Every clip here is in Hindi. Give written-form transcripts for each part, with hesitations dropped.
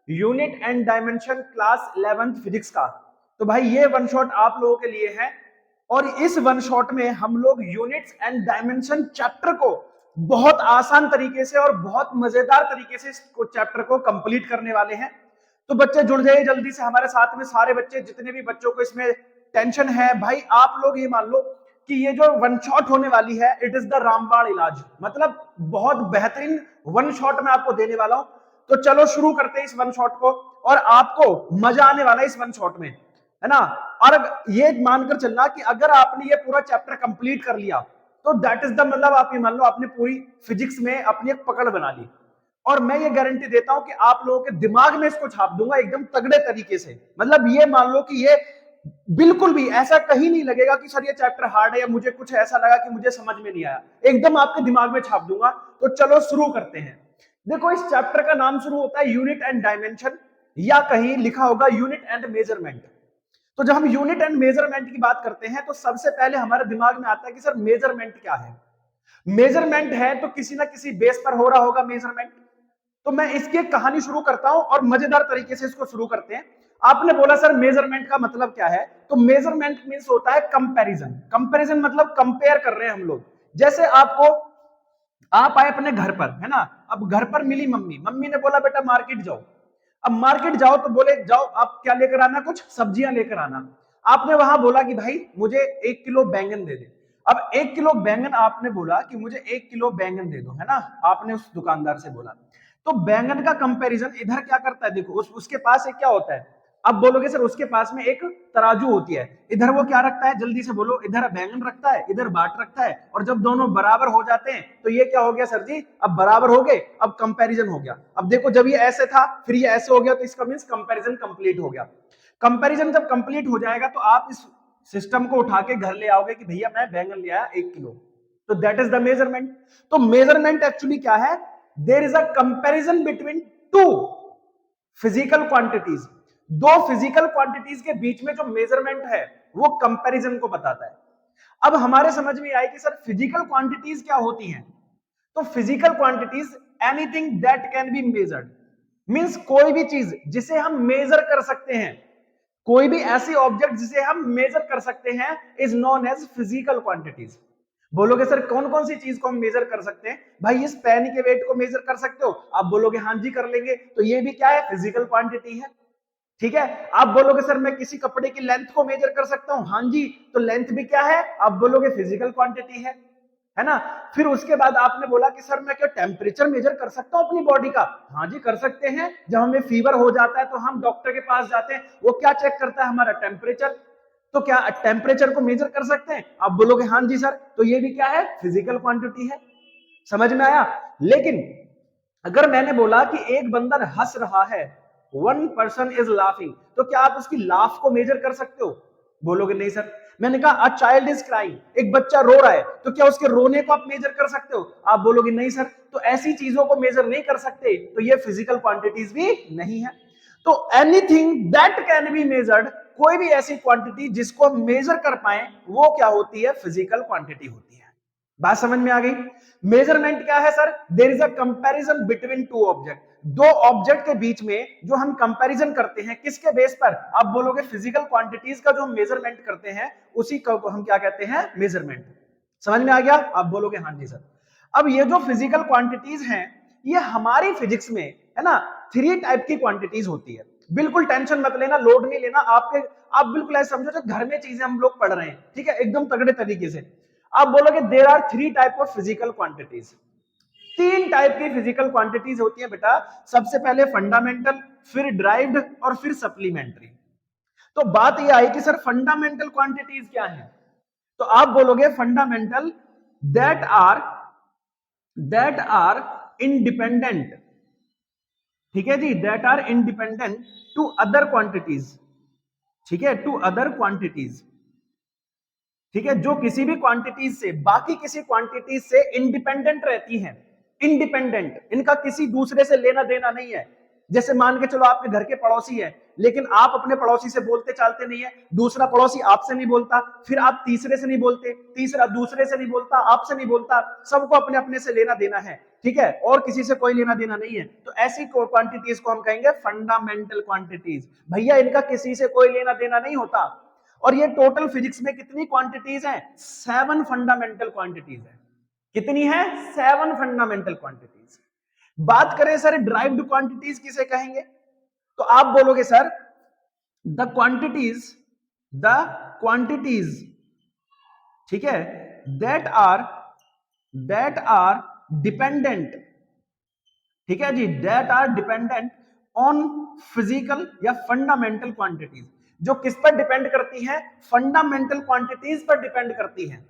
Unit and dimension class 11th physics का। तो भाई ये वन शॉट आप लोगों के लिए है, और इस वन शॉट में हम लोग यूनिट्स एंड डायमेंशन चैप्टर को बहुत आसान तरीके से और बहुत मजेदार तरीके से इस चैप्टर को कंप्लीट करने वाले हैं। तो बच्चे जुड़ जाइए जल्दी से हमारे साथ में, सारे बच्चे, जितने भी बच्चों को इसमें टेंशन है, भाई आप लोग ये मान लो कि ये जो वन शॉट होने वाली है, इट इज द रामबाण इलाज, मतलब बहुत बेहतरीन वन शॉट में आपको देने वाला हूं। तो चलो शुरू करते हैं इस वन शॉट को, और आपको मजा आने वाला है इस वन शॉट में, है ना। और ये मानकर चलना कि अगर आपने ये पूरा चैप्टर कंप्लीट कर लिया तो दैट इज द, मतलब आप ये मान लो आपने पूरी फिजिक्स में अपनी एक पकड़ बना ली। और मैं ये गारंटी देता हूं कि आप लोगों के दिमाग में इसको छाप दूंगा एकदम तगड़े तरीके से। मतलब ये मान लो कि ये बिल्कुल भी ऐसा कहीं नहीं लगेगा कि सर ये चैप्टर हार्ड है, या मुझे कुछ ऐसा लगा कि मुझे समझ में नहीं आया, एकदम आपके दिमाग में छाप दूंगा। तो चलो शुरू करते हैं। देखो इस चैप्टर का नाम शुरू होता है यूनिट एंड डायमेंशन, या कहीं लिखा होगा यूनिट एंड मेजरमेंट। तो जब हम यूनिट एंड मेजरमेंट की बात करते हैं तो सबसे पहले हमारे दिमाग में आता है कि सर मेजरमेंट क्या है। मेजरमेंट है तो किसी ना किसी बेस पर हो रहा होगा मेजरमेंट। तो मैं इसकी एक कहानी शुरू करता हूं और मजेदार तरीके से इसको शुरू करते हैं। आपने बोला सर मेजरमेंट का मतलब क्या है, तो मेजरमेंट मींस होता है कंपैरिजन। कंपैरिजन मतलब कंपेयर कर रहे हैं हम लोग। जैसे आपको, आप आए अपने घर पर, है ना, अब घर पर मिली मम्मी, मम्मी ने बोला बेटा मार्केट जाओ। अब मार्केट जाओ तो बोले जाओ आप क्या लेकर आना, कुछ सब्जियां लेकर आना। आपने वहां बोला कि भाई मुझे 1 किलो बैंगन दे दे। अब 1 किलो बैंगन, आपने बोला कि मुझे 1 किलो बैंगन दे दो, है ना, आपने उस दुकानदार से बोला। तो बैंगन का कंपैरिजन इधर क्या करता है, देखो उसके पास एक क्या होता है। अब बोलोगे सर उसके पास में एक तराजू होती है, इधर वो क्या रखता है, जल्दी से बोलो, इधर बैंगन रखता है, इधर बाट रखता है, और जब दोनों बराबर हो जाते हैं तो ये क्या हो गया सर जी, अब बराबर हो गए, अब कंपैरिजन हो गया। अब देखो जब ये ऐसे था फिर ये ऐसे हो गया, तो इसका मींस कंपैरिजन कंप्लीट हो गया। कंपैरिजन जब कंप्लीट हो जाएगा तो आप इस सिस्टम को उठा के घर ले आओगे कि भैया मैं बैंगन ले आया 1 किलो। तो दैट इज द मेजरमेंट। तो मेजरमेंट एक्चुअली क्या है, there is a comparison between two physical quantities. दो फिजिकल क्वांटिटीज के बीच में जो मेजरमेंट है वो कंपैरिजन को बताता है। अब हमारे समझ में आए कि सर फिजिकल क्वांटिटीज क्या होती हैं। तो physical quantities anything that can be measured, means कोई भी चीज जिसे हम मेजर कर सकते हैं, कोई भी ऐसी ऑब्जेक्ट जिसे हम मेजर कर सकते हैं is known as physical quantities. बोलोगे सर कौन कौन सी चीज को हम मेजर कर सकते हैं, भाई इस पेन के वेट को मेजर कर सकते हो, आप बोलोगे हाँ जी कर लेंगे, तो ये भी क्या है, फिजिकल क्वांटिटी है। ठीक है, आप बोलोगे सर मैं किसी कपड़े की लेंथ को मेजर कर सकता हूं, हाँ जी, तो लेंथ भी क्या है, आप बोलोगे फिजिकल क्वांटिटी है ना। फिर उसके बाद आपने बोला कि सर मैं क्या टेम्परेचर मेजर कर सकता हूं अपनी बॉडी का, हाँ जी कर सकते हैं। जब हमें फीवर हो जाता है तो हम डॉक्टर के पास जाते हैं, वो क्या चेक करता है, हमारा टेम्परेचर। तो क्या टेम्परेचर को मेजर कर सकते हैं, आप बोलोगे हाँ जी सर, तो ये भी क्या है, फिजिकल क्वांटिटी है। समझ में आया। लेकिन अगर मैंने बोला कि एक बंदा हंस रहा है, वन पर्सन इज लाफिंग, तो क्या आप उसकी लाफ को मेजर कर सकते हो, बोलोगे नहीं सर। मैंने कहा अ चाइल्ड इज क्राइंग, एक बच्चा रो रहा है, तो क्या उसके रोने को आप मेजर कर सकते हो, आप बोलोगे नहीं सर। तो ऐसी चीजों को मेजर नहीं कर सकते, तो ये फिजिकल क्वांटिटीज भी नहीं है। तो anything that can be measured, कोई भी ऐसी क्वांटिटी जिसको हम मेजर कर पाए वो क्या होती है, फिजिकल क्वांटिटी होती है। बात समझ में आ गई। मेजरमेंट क्या है sir, there is a comparison between two object, दो ऑब्जेक्ट के बीच में जो हम कंपैरिजन करते हैं, किसके बेस पर, आप बोलोगे फिजिकल क्वांटिटीज का जो हम मेजरमेंट करते हैं उसी को हम क्या कहते हैं, मेजरमेंट। समझ में आ गया, आप बोलोगे हाँ जी सर। अब ये जो फिजिकल क्वांटिटीज हैं ये हमारी फिजिक्स में, है ना, 3 टाइप की क्वांटिटीज होती है। बिल्कुल टेंशन मत लेना, लोड नहीं लेना, आप बिल्कुल ऐसे समझो घर में चीजें हम लोग पढ़ रहे हैं, ठीक है, एकदम तगड़े तरीके से। आप बोलोगे there are 3 type of physical quantities, 3 type की फिजिकल क्वांटिटीज होती है बेटा। सबसे पहले फंडामेंटल, फिर ड्राइव्ड, और फिर सप्लीमेंट्री। तो बात यह आई कि सर फंडामेंटल क्वांटिटीज क्या है, तो आप बोलोगे फंडामेंटल दैट आर इंडिपेंडेंट, ठीक है जी, that are independent to other quantities, ठीक है, टू अदर क्वांटिटीज, ठीक है, जो किसी भी क्वांटिटीज से बाकी किसी क्वांटिटीज से इंडिपेंडेंट रहती हैं। इंडिपेंडेंट, इनका किसी दूसरे से लेना देना नहीं है। जैसे मान के चलो आपके घर के पड़ोसी है, लेकिन आप अपने पड़ोसी से बोलते चालते नहीं है, दूसरा पड़ोसी आपसे नहीं बोलता, फिर आप तीसरे से नहीं बोलते, तीसरा दूसरे से नहीं बोलता, आपसे नहीं बोलता, सबको अपने अपने से लेना देना है। ठीक है, और किसी से कोई लेना देना नहीं है, तो ऐसी क्वांटिटीज को हम कहेंगे फंडामेंटल क्वांटिटीज। भैया इनका किसी से कोई लेना देना नहीं होता। और ये टोटल फिजिक्स में कितनी क्वांटिटीज हैं? 7 फंडामेंटल क्वांटिटीज है। कितनी है? 7 फंडामेंटल क्वांटिटीज। बात करें सर ड्राइव्ड क्वांटिटीज किसे कहेंगे, तो आप बोलोगे सर द क्वांटिटीज, ठीक है, दैट आर डिपेंडेंट, ठीक है जी, that are dependent on physical या फंडामेंटल क्वांटिटीज, जो किस पर डिपेंड करती हैं? फंडामेंटल क्वांटिटीज पर डिपेंड करती हैं।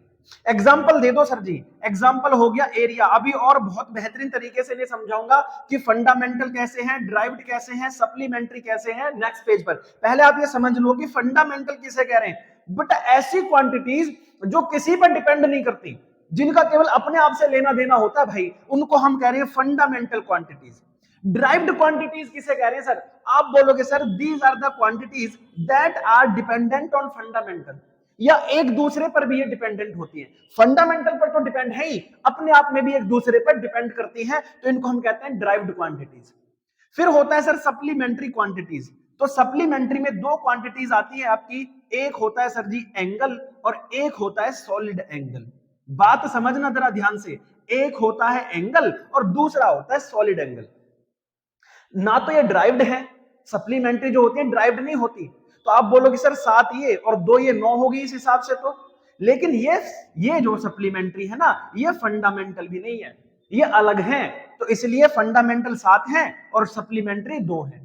एग्जाम्पल दे दो सर जी। एग्जाम्पल हो गया एरिया। अभी और बहुत बेहतरीन तरीके से मैं समझाऊंगा कि फंडामेंटल कैसे हैं, ड्राइव्ड कैसे हैं, सप्लीमेंट्री कैसे हैं, नेक्स्ट पेज पर। पहले आप ये समझ लो कि फंडामेंटल किसे कह रहे हैं। बट ऐसी क्वांटिटीज जो किसी पर डिपेंड नहीं करती, जिनका केवल अपने आप से लेना देना होता है भाई, उनको हम कह रहे हैं फंडामेंटल क्वांटिटीज। ड्राइव्ड क्वांटिटीज किसे कह रहे हैं सर? आप बोलोगे sir these are the quantities that are dependent on fundamental, या एक दूसरे पर भी ये डिपेंडेंट होती है। फंडामेंटल पर तो डिपेंड है ही, अपने आप में भी एक दूसरे पर डिपेंड करती हैं, तो इनको हम कहते हैं ड्राइव्ड क्वांटिटीज। फिर होता है सर सप्लीमेंट्री क्वांटिटीज। तो सप्लीमेंट्री में दो क्वांटिटीज आती है आपकी, एक होता है सर जी एंगल और एक होता है सॉलिड एंगल। बात समझना जरा ध्यान से, एक होता है एंगल और दूसरा होता है सॉलिड एंगल। ना तो ये ड्राइव्ड है, सप्लीमेंट्री जो होती है ड्राइव्ड नहीं होती, तो आप बोलोगे सर 7 ये और 2 ये 9 होगी इस हिसाब से तो। लेकिन ये जो सप्लीमेंट्री है ना, ये फंडामेंटल भी नहीं है, ये अलग है, तो इसलिए फंडामेंटल 7 है और सप्लीमेंट्री 2 है।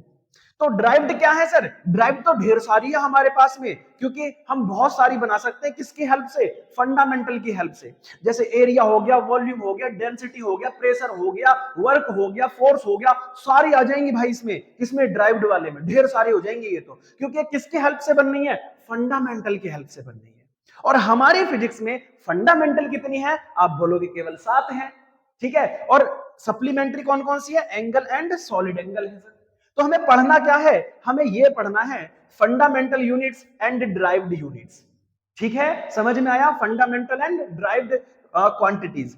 तो ड्राइव्ड क्या है सर? ड्राइव्ड तो ढेर सारी है हमारे पास में, क्योंकि हम बहुत सारी बना सकते हैं। किसकी हेल्प से? फंडामेंटल की हेल्प से। जैसे एरिया हो गया, वॉल्यूम हो गया, डेंसिटी हो गया, प्रेशर हो गया, वर्क हो गया, फोर्स हो गया, सारी आ जाएंगी भाई इसमें ड्राइव्ड वाले में ढेर सारी हो जाएंगी ये तो, क्योंकि किसकी हेल्प से बन रही है? फंडामेंटल की हेल्प से बन रही है। और हमारी फिजिक्स में फंडामेंटल कितनी है? आप बोलोगे केवल 7 है, ठीक है। और सप्लीमेंट्री कौन कौन सी है? एंगल एंड सॉलिड एंगल है सर। तो हमें पढ़ना क्या है? हमें यह पढ़ना है fundamental units and derived units, ठीक है। समझ में आया? Fundamental and derived quantities.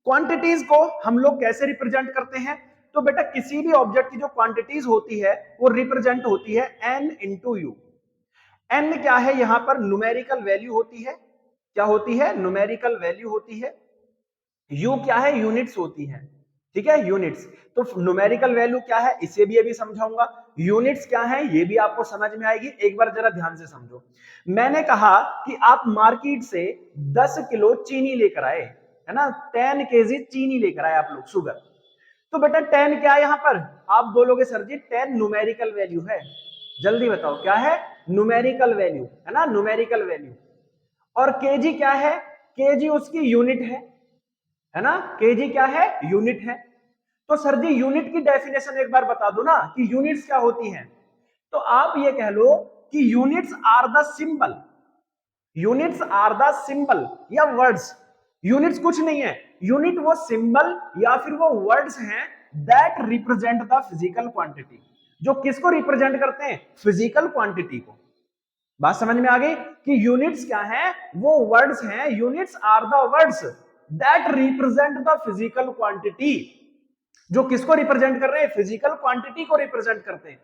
Quantities को हम लोग कैसे रिप्रेजेंट करते हैं? तो बेटा किसी भी ऑब्जेक्ट की जो क्वांटिटीज होती है वो रिप्रेजेंट होती है n इंटू यू। n क्या है? यहां पर न्यूमेरिकल वैल्यू होती है। क्या होती है? न्यूमेरिकल वैल्यू होती है। u क्या है? यूनिट्स होती है, ठीक है, यूनिट्स। तो न्यूमेरिकल वैल्यू क्या है इसे भी अभी समझाऊंगा, यूनिट्स क्या है ये भी आपको समझ में आएगी। एक बार जरा ध्यान से समझो। मैंने कहा कि आप मार्केट से 10 किलो चीनी लेकर आए, है ना, 10 केजी चीनी लेकर आए आप लोग, शुगर। तो बेटा 10 क्या है यहां पर? आप बोलोगे सर जी 10 न्यूमेरिकल वैल्यू है। जल्दी बताओ क्या है? न्यूमेरिकल वैल्यू, है ना, न्यूमेरिकल वैल्यू। और केजी क्या है? केजी उसकी यूनिट है ना, केजी क्या है? यूनिट है। तो सर जी यूनिट की डेफिनेशन एक बार बता दो ना कि यूनिट्स क्या होती हैं। तो आप ये कह लो कि units are the symbol, units are the symbol या वर्ड्स। यूनिट्स कुछ नहीं है, यूनिट वो सिंबल या फिर वो वर्ड्स हैं that represent the physical quantity, जो किसको रिप्रेजेंट करते हैं? फिजिकल क्वांटिटी को। बात समझ में आ गई कि यूनिट्स क्या है? वो वर्ड्स हैं, units are the words that represent the physical quantity, जो किसको रिप्रेजेंट कर रहे हैं? फिजिकल क्वांटिटी को रिप्रेजेंट करते हैं।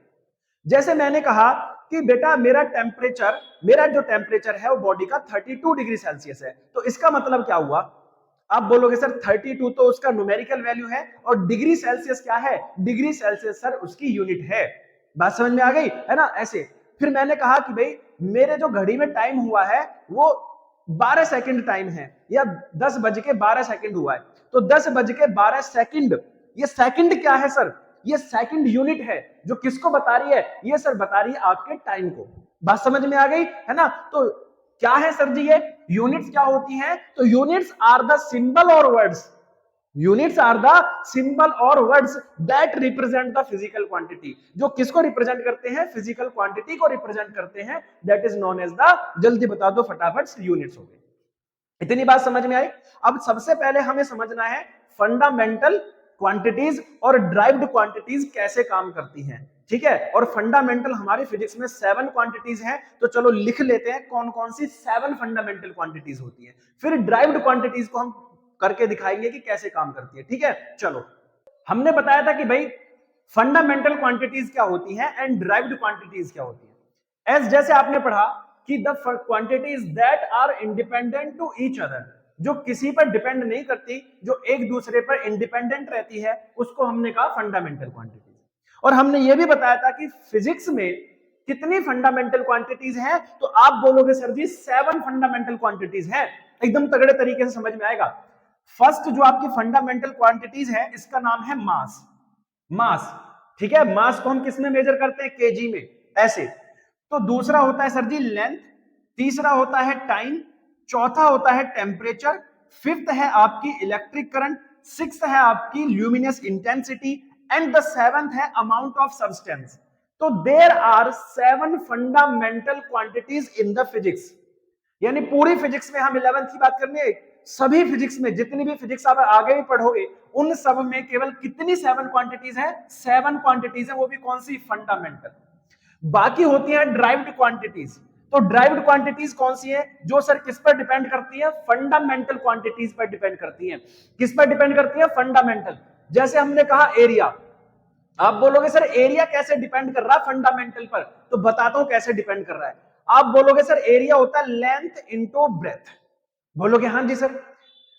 जैसे मैंने कहा कि बेटा मेरा जो टेम्परेचर है वो बॉडी का 32 डिग्री सेल्सियस है, तो इसका मतलब क्या हुआ? आप बोलोगे सर 32 तो उसका न्यूमेरिकल वैल्यू है, और डिग्री सेल्सियस क्या है? डिग्री सेल्सियस सर उसकी यूनिट है। बात समझ में आ गई, है ना, ऐसे। फिर मैंने कहा कि भाई मेरे जो घड़ी में टाइम हुआ है वो 12 सेकंड टाइम है, या 10:12 हुआ है, तो 10:12, ये सेकंड क्या है सर? ये सेकंड यूनिट है, जो किसको बता रही है? ये सर बता रही है आपके टाइम को। बात समझ में आ गई, है ना। तो क्या है सर जी ये यूनिट्स क्या होती हैं? तो यूनिट्स आर द सिंबल और words, units are the symbol और words that represent the physical quantity, जो किसको रिप्रेजेंट करते हैं? फिजिकल क्वांटिटी को रिप्रेजेंट करते हैं, that is known as the, जल्दी बता दो फटाफट, यूनिट्स हो गए। इतनी बात समझ में आई। अब सबसे पहले हमें समझना है फंडामेंटल क्वांटिटीज और ड्राइव्ड क्वांटिटीज कैसे काम करती हैं, ठीक है। और फंडामेंटल हमारी फिजिक्स में 7 क्वांटिटीज हैं, तो चलो लिख लेते हैं कौन कौन सी 7 फंडामेंटल क्वांटिटीज होती है। फिर ड्राइव्ड क्वांटिटीज को हम करके दिखाएंगे कि कैसे काम करती है, ठीक है। चलो हमने बताया था कि भाई फंडामेंटल क्वांटिटीज क्या होती हैं एंड ड्राइव्ड क्वांटिटीज क्या होती हैं। एज जैसे आपने पढ़ा कि the quantities that are independent to each other, जो किसी पर डिपेंड नहीं करती, जो एक दूसरे पर इंडिपेंडेंट रहती है, उसको हमने कहा फंडामेंटल क्वांटिटीज। और हमने ये भी बताया था कि फिजिक्स में कितनी फंडामेंटल क्वांटिटीज हैं, तो आप बोलोगे सर जी 7 फंडामेंटल क्वांटिटीज हैं। एकदम तगड़े तरीके से समझ में आएगा। फर्स्ट जो आपकी फंडामेंटल क्वांटिटीज है, इसका नाम है मास। मास, ठीक है, मास को हम किस में मेजर करते हैं? केजी में, ऐसे। तो दूसरा होता है सर जी लेंथ, तीसरा होता है टाइम, चौथा होता है टेम्परेचर, फिफ्थ है आपकी इलेक्ट्रिक करंट, सिक्स्थ है आपकी luminous intensity, and the seventh है अमाउंट ऑफ सब्सटेंस। तो there are 7 fundamental quantities in the physics. यानी पूरी फिजिक्स में, हम 11th की बात करनी है, सभी फिजिक्स में जितनी भी फिजिक्स आप आगे भी पढ़ोगे, उन सब में केवल कितनी 7 क्वांटिटीज है? 7 क्वांटिटीज है, वो भी कौन सी? फंडामेंटल। बाकी होती है ड्राइव्ड क्वांटिटीज। तो ड्राइव्ड क्वांटिटीज कौन सी है? जो सर किस पर डिपेंड करती है? फंडामेंटल क्वांटिटीज पर डिपेंड करती है। किस पर डिपेंड करती है? फंडामेंटल। जैसे हमने कहा एरिया, आप बोलोगे सर एरिया कैसे डिपेंड कर रहा है फंडामेंटल पर? तो बताता हूं कैसे डिपेंड कर रहा है। आप बोलोगे सर एरिया होता है लेंथ इंटू ब्रेथ। बोलोगे हाँ जी सर।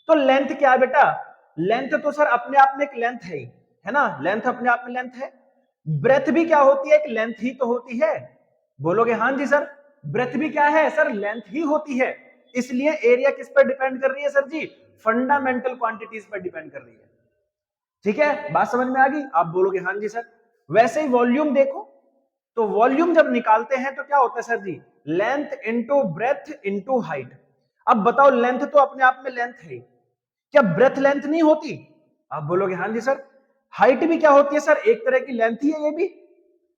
तो लेंथ क्या है बेटा? लेंथ तो सर अपने आप में एक लेंथ है ना, लेंथ अपने आप में लेंथ है। ब्रेथ भी क्या होती है? एक लेंथ ही तो होती है। बोलोगे हाँ जी सर। ब्रेथ भी क्या है सर? लेंथ ही होती है। इसलिए एरिया किस पर डिपेंड कर रही है सर जी? फंडामेंटल क्वांटिटीज पर डिपेंड कर रही है। ठीक है, बात समझ में आ गई? आप बोलोगे हाँ जी सर। वैसे ही वॉल्यूम देखो, तो वॉल्यूम जब निकालते हैं तो क्या होता है सर जी? Length into breadth into height. अब बताओ, लेंथ तो अपने आप में लेंथ है, क्या ब्रेथ लेंथ नहीं होती? आप बोलोगे हाँ जी सर। हाइट भी क्या होती है सर? एक तरह की लेंथ ही है ये भी।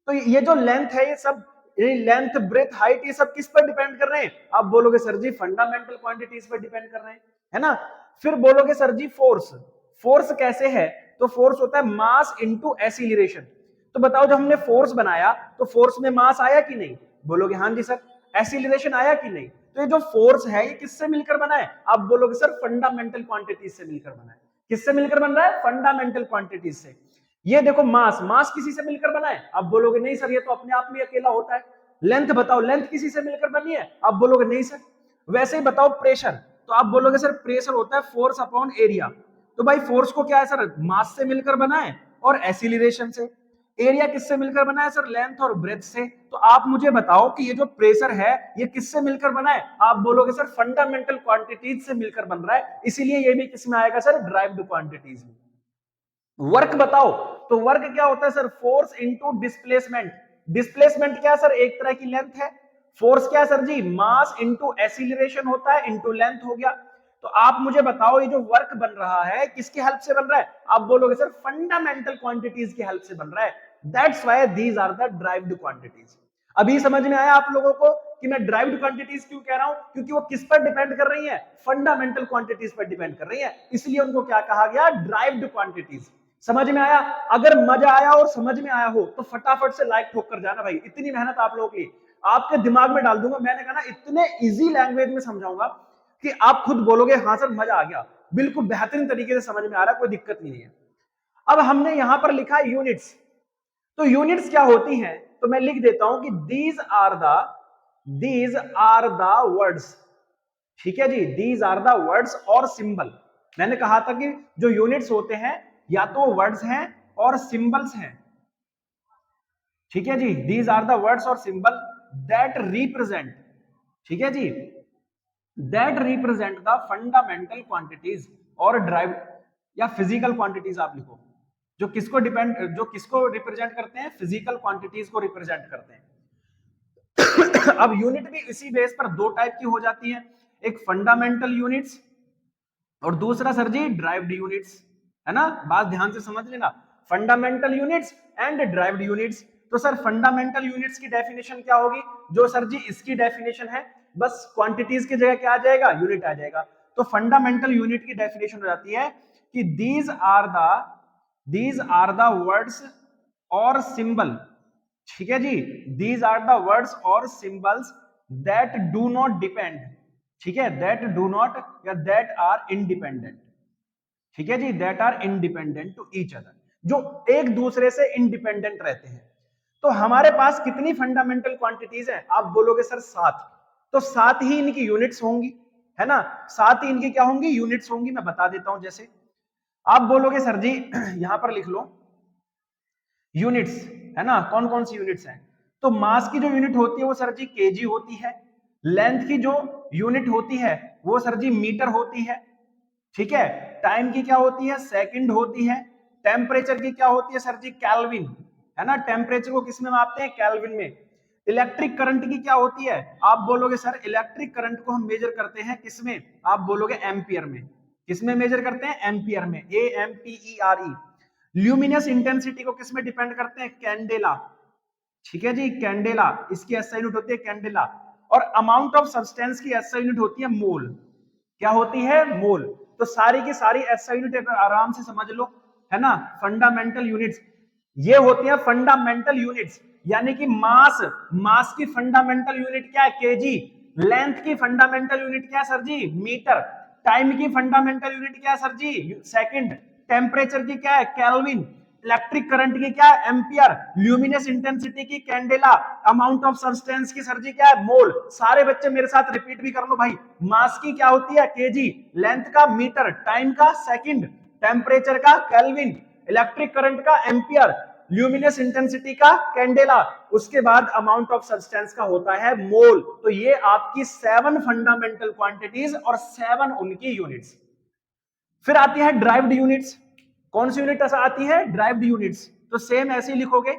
तो ये जो लेंथ है, ये सब, ये लेंथ ब्रेथ हाइट, ये सब किस पर डिपेंड कर रहे हैं? आप बोलोगे सर जी फंडामेंटल क्वांटिटीज पर डिपेंड कर रहे हैं, है ना। फिर बोलोगे सर जी फोर्स। फोर्स कैसे है? तो फोर्स होता है मास इंटू एसिलरेशन। तो बताओ, जब हमने फोर्स बनाया तो फोर्स में मास आया कि नहीं? बोलोगे हाँ जी सर। एसिलरेशन आया कि नहीं? तो ये जो फोर्स है, ये किससे मिलकर बना है? आप बोलोगे सर फंडामेंटल क्वांटिटीज से मिलकर बना है। किससे मिलकर बन रहा है? फंडामेंटल क्वांटिटीज से। ये देखो मास, मास किसी से मिलकर बना है? आप बोलोगे नहीं सर, ये तो अपने आप में अकेला होता है। लेंथ बताओ, लेंथ किसी से मिलकर बनी है? आप बोलोगे नहीं सर। वैसे ही बताओ प्रेशर, तो आप बोलोगे सर प्रेशर होता है फोर्स अपॉन एरिया। तो भाई फोर्स को क्या है सर? मास से मिलकर बना है और एसिलरेशन से। एरिया किससे मिलकर बना है सर? लेंथ और ब्रेथ से। तो आप मुझे बताओ कि ये जो प्रेशर है, ये किससे मिलकर बना है? आप बोलोगे सर फंडामेंटल क्वांटिटीज से मिलकर बन रहा है, इसीलिए ये भी किसमें आएगा सर? ड्राइव्ड क्वांटिटीज में। वर्क बताओ, तो वर्क क्या होता है sir? Force into displacement. Displacement क्या सर? एक तरह की लेंथ है। फोर्स क्या sir ji? Mass into acceleration होता है, इंटू लेंथ हो गया। तो आप मुझे बताओ, ये जो वर्क बन रहा है किसकी हेल्प से बन रहा है? आप बोलोगे सर फंडामेंटल क्वांटिटीज की हेल्प से बन रहा है। That's why these are the derived quantities. अभी समझ में आया आप लोगों को कि मैं ड्राइव्ड क्वांटिटीज क्यों कह रहा हूं? क्योंकि वो किस पर डिपेंड कर रही है? फंडामेंटल क्वांटिटीज पर डिपेंड कर रही है, इसलिए उनको क्या कहा गया? Derived quantities. समझ में आया? अगर मजा आया और समझ में आया हो तो फटाफट से लाइक ठोक कर जाना भाई। इतनी मेहनत आप लोगों की आपके दिमाग में डाल दूंगा। मैंने कहा ना, इतने इजी लैंग्वेज में समझाऊंगा कि आप खुद बोलोगे हाँ सर मजा आ गया, बिल्कुल बेहतरीन तरीके से समझ में आ रहा है, कोई दिक्कत नहीं है। अब हमने यहां पर लिखा यूनिट्स। तो यूनिट्स क्या होती हैं? तो मैं लिख देता हूं कि दीज आर द वर्ड्स। ठीक है जी, दीज आर द वर्ड्स और सिंबल। मैंने कहा था कि जो यूनिट्स होते हैं, या तो वर्ड्स हैं और सिंबल्स हैं। ठीक है जी, दीज आर द वर्ड्स और सिंबल दैट रिप्रेजेंट, ठीक है जी, that represent the fundamental quantities और ड्राइव, या फिजिकल क्वांटिटीज आप लिखो, जो किसको रिप्रेजेंट करते हैं? फिजिकल क्वांटिटीज को रिप्रेजेंट करते हैं। अब यूनिट भी इसी बेस पर दो टाइप की हो जाती है, एक फंडामेंटल यूनिट्स और दूसरा सर जी ड्राइव्ड यूनिट्स, है ना। बात ध्यान से समझ लेना, fundamental units and derived units. तो सर फंडामेंटल यूनिट्स की डेफिनेशन क्या होगी? जो सर जी इसकी डेफिनेशन है, बस क्वांटिटीज की जगह क्या आ जाएगा? यूनिट आ जाएगा। तो फंडामेंटल यूनिट की डेफिनेशन हो जाती है कि दीज आर द वर्ड्स और सिंबल, ठीक है जी, दीज आर द वर्ड्स और symbols that do not depend, ठीक है, दैट डू नॉट या दैट आर इंडिपेंडेंट, ठीक है जी, that are independent to each other. जो एक दूसरे से इंडिपेंडेंट रहते हैं। तो हमारे पास कितनी फंडामेंटल क्वांटिटीज है? आप बोलोगे सर 7। तो 7 ही इनकी यूनिट्स होंगी, है ना? 7 ही इनकी क्या होंगी? यूनिट्स होंगी। मैं बता देता हूं। जैसे आप बोलोगे सर जी यहां पर लिख लो यूनिट्स, है ना? कौन कौन सी यूनिट्स हैं? तो मास की जो यूनिट होती है वो सर जी केजी होती है। लेंथ की जो यूनिट होती है वो सर जी मीटर होती है। ठीक है। टाइम की क्या होती है? सेकंड होती है। टेम्परेचर की क्या होती है सर जी? केल्विन, है ना? टेम्परेचर को किस में मापते हैं? केल्विन में। इलेक्ट्रिक करंट की क्या होती है? आप बोलोगे सर इलेक्ट्रिक करंट को हम मेजर करते हैं किसमें? आप बोलोगे एम्पियर में। किसमें मेजर करते हैं? एम्पियर में। AMPERE। ल्यूमिनस इंटेंसिटी को किसमें डिपेंड करते हैं? कैंडेला। ठीक है जी, कैंडेला। इसकी एसआई यूनिट होती है कैंडेला। और अमाउंट ऑफ सब्सटेंस की एसआई यूनिट होती है मोल। क्या होती है? मोल। तो सारी की सारी एसआई यूनिट आराम से समझ लो, है ना? फंडामेंटल यूनिट्स ये होती है फंडामेंटल यूनिट्स। यानी कि मास की फंडामेंटल यूनिट क्या है? केजी। लेंथ की फंडामेंटल यूनिट क्या है सर जी? मीटर। टाइम की फंडामेंटल यूनिट क्या है सर जी? सेकंड। टेम्परेचर की क्या है? केल्विन। इलेक्ट्रिक करंट की क्या है? एम्पियर। ल्यूमिनस इंटेंसिटी की कैंडेला। अमाउंट ऑफ सब्सटेंस की सर जी क्या है? मोल। सारे बच्चे मेरे साथ रिपीट भी कर लो भाई। मास की क्या होती है? केजी। लेंथ का मीटर। टाइम का सेकंड। टेम्परेचर का केल्विन। इलेक्ट्रिक करंट का एम्पियर। ल्यूमिनस इंटेंसिटी का कैंडेला। उसके बाद अमाउंट ऑफ सब्सटेंस का होता है मोल। तो ये आपकी 7 फंडामेंटल क्वांटिटीज और 7 उनकी यूनिट्स। फिर आती है ड्राइव्ड यूनिट्स। कौन सी यूनिट आती है? Derived units. तो सेम ऐसे ही लिखोगे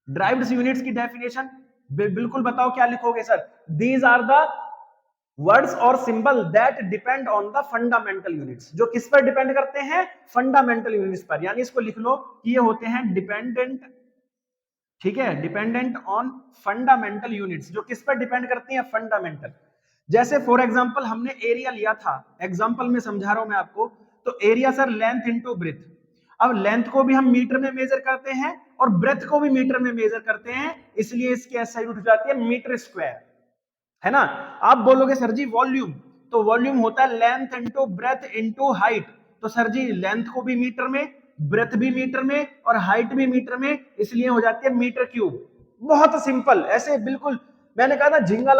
ड्राइव्ड यूनिट्स की डेफिनेशन। बिल्कुल बताओ क्या लिखोगे sir? These are the words और symbol that depend on the fundamental units. जो किस पर डिपेंड करते हैं? फंडामेंटल यूनिट्स पर। यानी इसको लिख लो कि ये होते हैं डिपेंडेंट। ठीक है, डिपेंडेंट ऑन फंडामेंटल यूनिट्स। जो किस पर डिपेंड करती हैं? फंडामेंटल। जैसे फॉर एग्जांपल हमने एरिया लिया था, एग्जांपल में समझा रहा हूं मैं आपको। तो area sir length into breadth. अब लेंथ को भी हम मीटर में मेजर करते हैं और ब्रेथ को भी मीटर में मेजर करते हैं, इसलिए इसकी एसआई यूनिट हो जाती है मीटर स्क्वायर, है ना? आप बोलोगे सर जी वॉल्यूम। तो वॉल्यूम होता है length into breadth into height. तो सर जी लेंथ को भी मीटर में, ब्रेथ भी मीटर में और हाइट भी मीटर में, इसलिए हो जाती है मीटर क्यूब। बहुत सिंपल, ऐसे बिल्कुल। मैंने कहा था झिंगा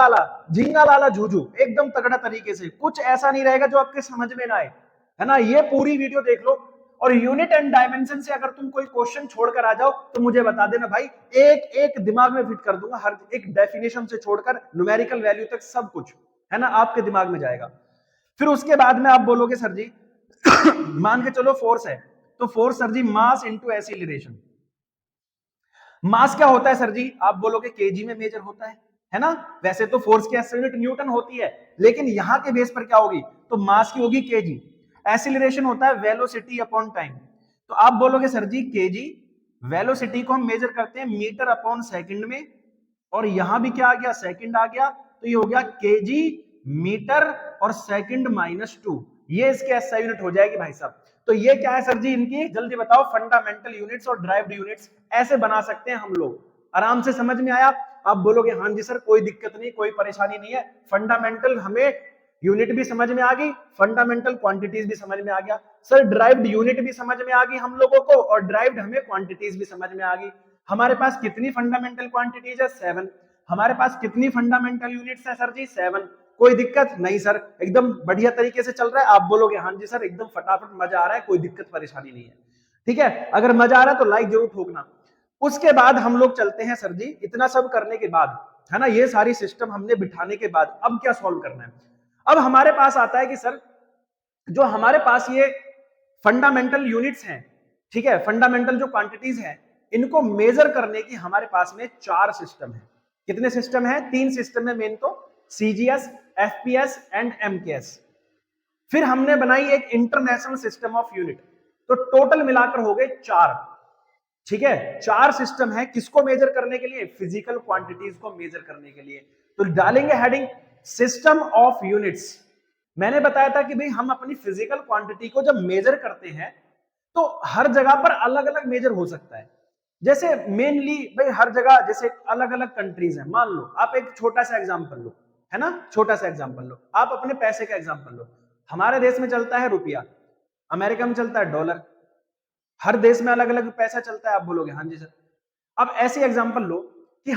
लाला झूझू, एकदम तगड़ा तरीके से। कुछ ऐसा नहीं रहेगा जो आपके समझ में ना आए, है ना? ये पूरी वीडियो देख लो। और यूनिट एंड डायमेंशन से अगर तुम कोई क्वेश्चन छोड़कर आ जाओ तो मुझे बता देना भाई, एक एक दिमाग में फिट कर दूंगा। हर एक डेफिनेशन से छोड़कर न्यूमेरिकल वैल्यू तक सब कुछ, है ना, आपके दिमाग में जाएगा। फिर उसके बाद में आप बोलोगे सर जी मान के चलो फोर्स है। तो force sir ji mass into acceleration. मास क्या होता है सर जी? आप बोलोगे केजी में मेजर होता है ना? वैसे तो फोर्स की एसआई यूनिट न्यूटन होती है, लेकिन यहां के बेस पर क्या होगी? तो मास की होगी केजी। एक्सीलरेशन होता है वेलोसिटी अपॉन टाइम। तो आप बोलोगे सर जी केजी। वेलोसिटी को हम मेजर करते हैं मीटर अपॉन सेकंड में, और यहां भी क्या आ गया? सेकंड आ गया। तो ये हो गया केजी मीटर और सेकंड -2। ये इसके एसआई यूनिट हो जाएगी भाई साहब। तो ये क्या है सर जी इनकी? जल्दी बताओ। फंडामेंटल यूनिट्स और ड्राइव्ड यूनिट्स ऐसे बना सकते हैं हम लोग। आराम से समझ में आया? आप बोलोगे हाँ जी सर कोई दिक्कत नहीं, कोई परेशानी नहीं है। फंडामेंटल हमें यूनिट भी समझ में आ गई, फंडामेंटल क्वांटिटीज भी समझ में आ गया। सर ड्राइव्ड यूनिट भी समझ में आ गई हम लोगों को, और ड्राइव्ड हमें क्वांटिटीज भी समझ में आ गई। हमारे पास कितनी फंडामेंटल क्वांटिटीज है? 7। हमारे पास कितनी फंडामेंटल यूनिट्स है सर जी? 7। कोई दिक्कत नहीं सर, एकदम बढ़िया तरीके से चल रहा है। आप बोलोगे हाँ जी सर एकदम फटाफट, मजा आ रहा है, कोई दिक्कत परेशानी नहीं है। ठीक है, अगर मजा आ रहा है तो लाइक जरूर ठोकना। उसके बाद हम लोग चलते हैं सर जी, इतना सब करने के बाद, है ना, ये सारी सिस्टम हमने बिठाने के बाद अब क्या सॉल्व करना है? अब हमारे पास आता है कि सर जो हमारे पास ये फंडामेंटल यूनिट्स हैं, ठीक है, फंडामेंटल जो क्वांटिटीज हैं, इनको मेजर करने की हमारे पास में 4 सिस्टम है। कितने सिस्टम है? 3 सिस्टम है मेन तो, सीजीएस, एफपीएस एंड एमकेएस। फिर हमने बनाई एक इंटरनेशनल सिस्टम ऑफ यूनिट। तो टोटल मिलाकर हो गए 4। ठीक है, 4 सिस्टम है किसको मेजर करने के लिए? फिजिकल क्वांटिटीज को मेजर करने के लिए। तो डालेंगे हेडिंग सिस्टम ऑफ यूनिट्स। मैंने बताया था कि भाई हम अपनी फिजिकल क्वांटिटी को जब मेजर करते हैं तो हर जगह पर अलग अलग मेजर हो सकता है। जैसे मेनली भाई हर जगह जैसे अलग अलग कंट्रीज है। मान लो आप एक छोटा सा एग्जांपल लो, है ना, छोटा सा एग्जांपल लो, आप अपने पैसे का एग्जांपल लो। हमारे देश में चलता है रुपया, अमेरिका में चलता है डॉलर, हर देश में अलग अलग पैसा चलता है। आप बोलोगे हाँ जी सर। अब ऐसे एग्जांपल लो कि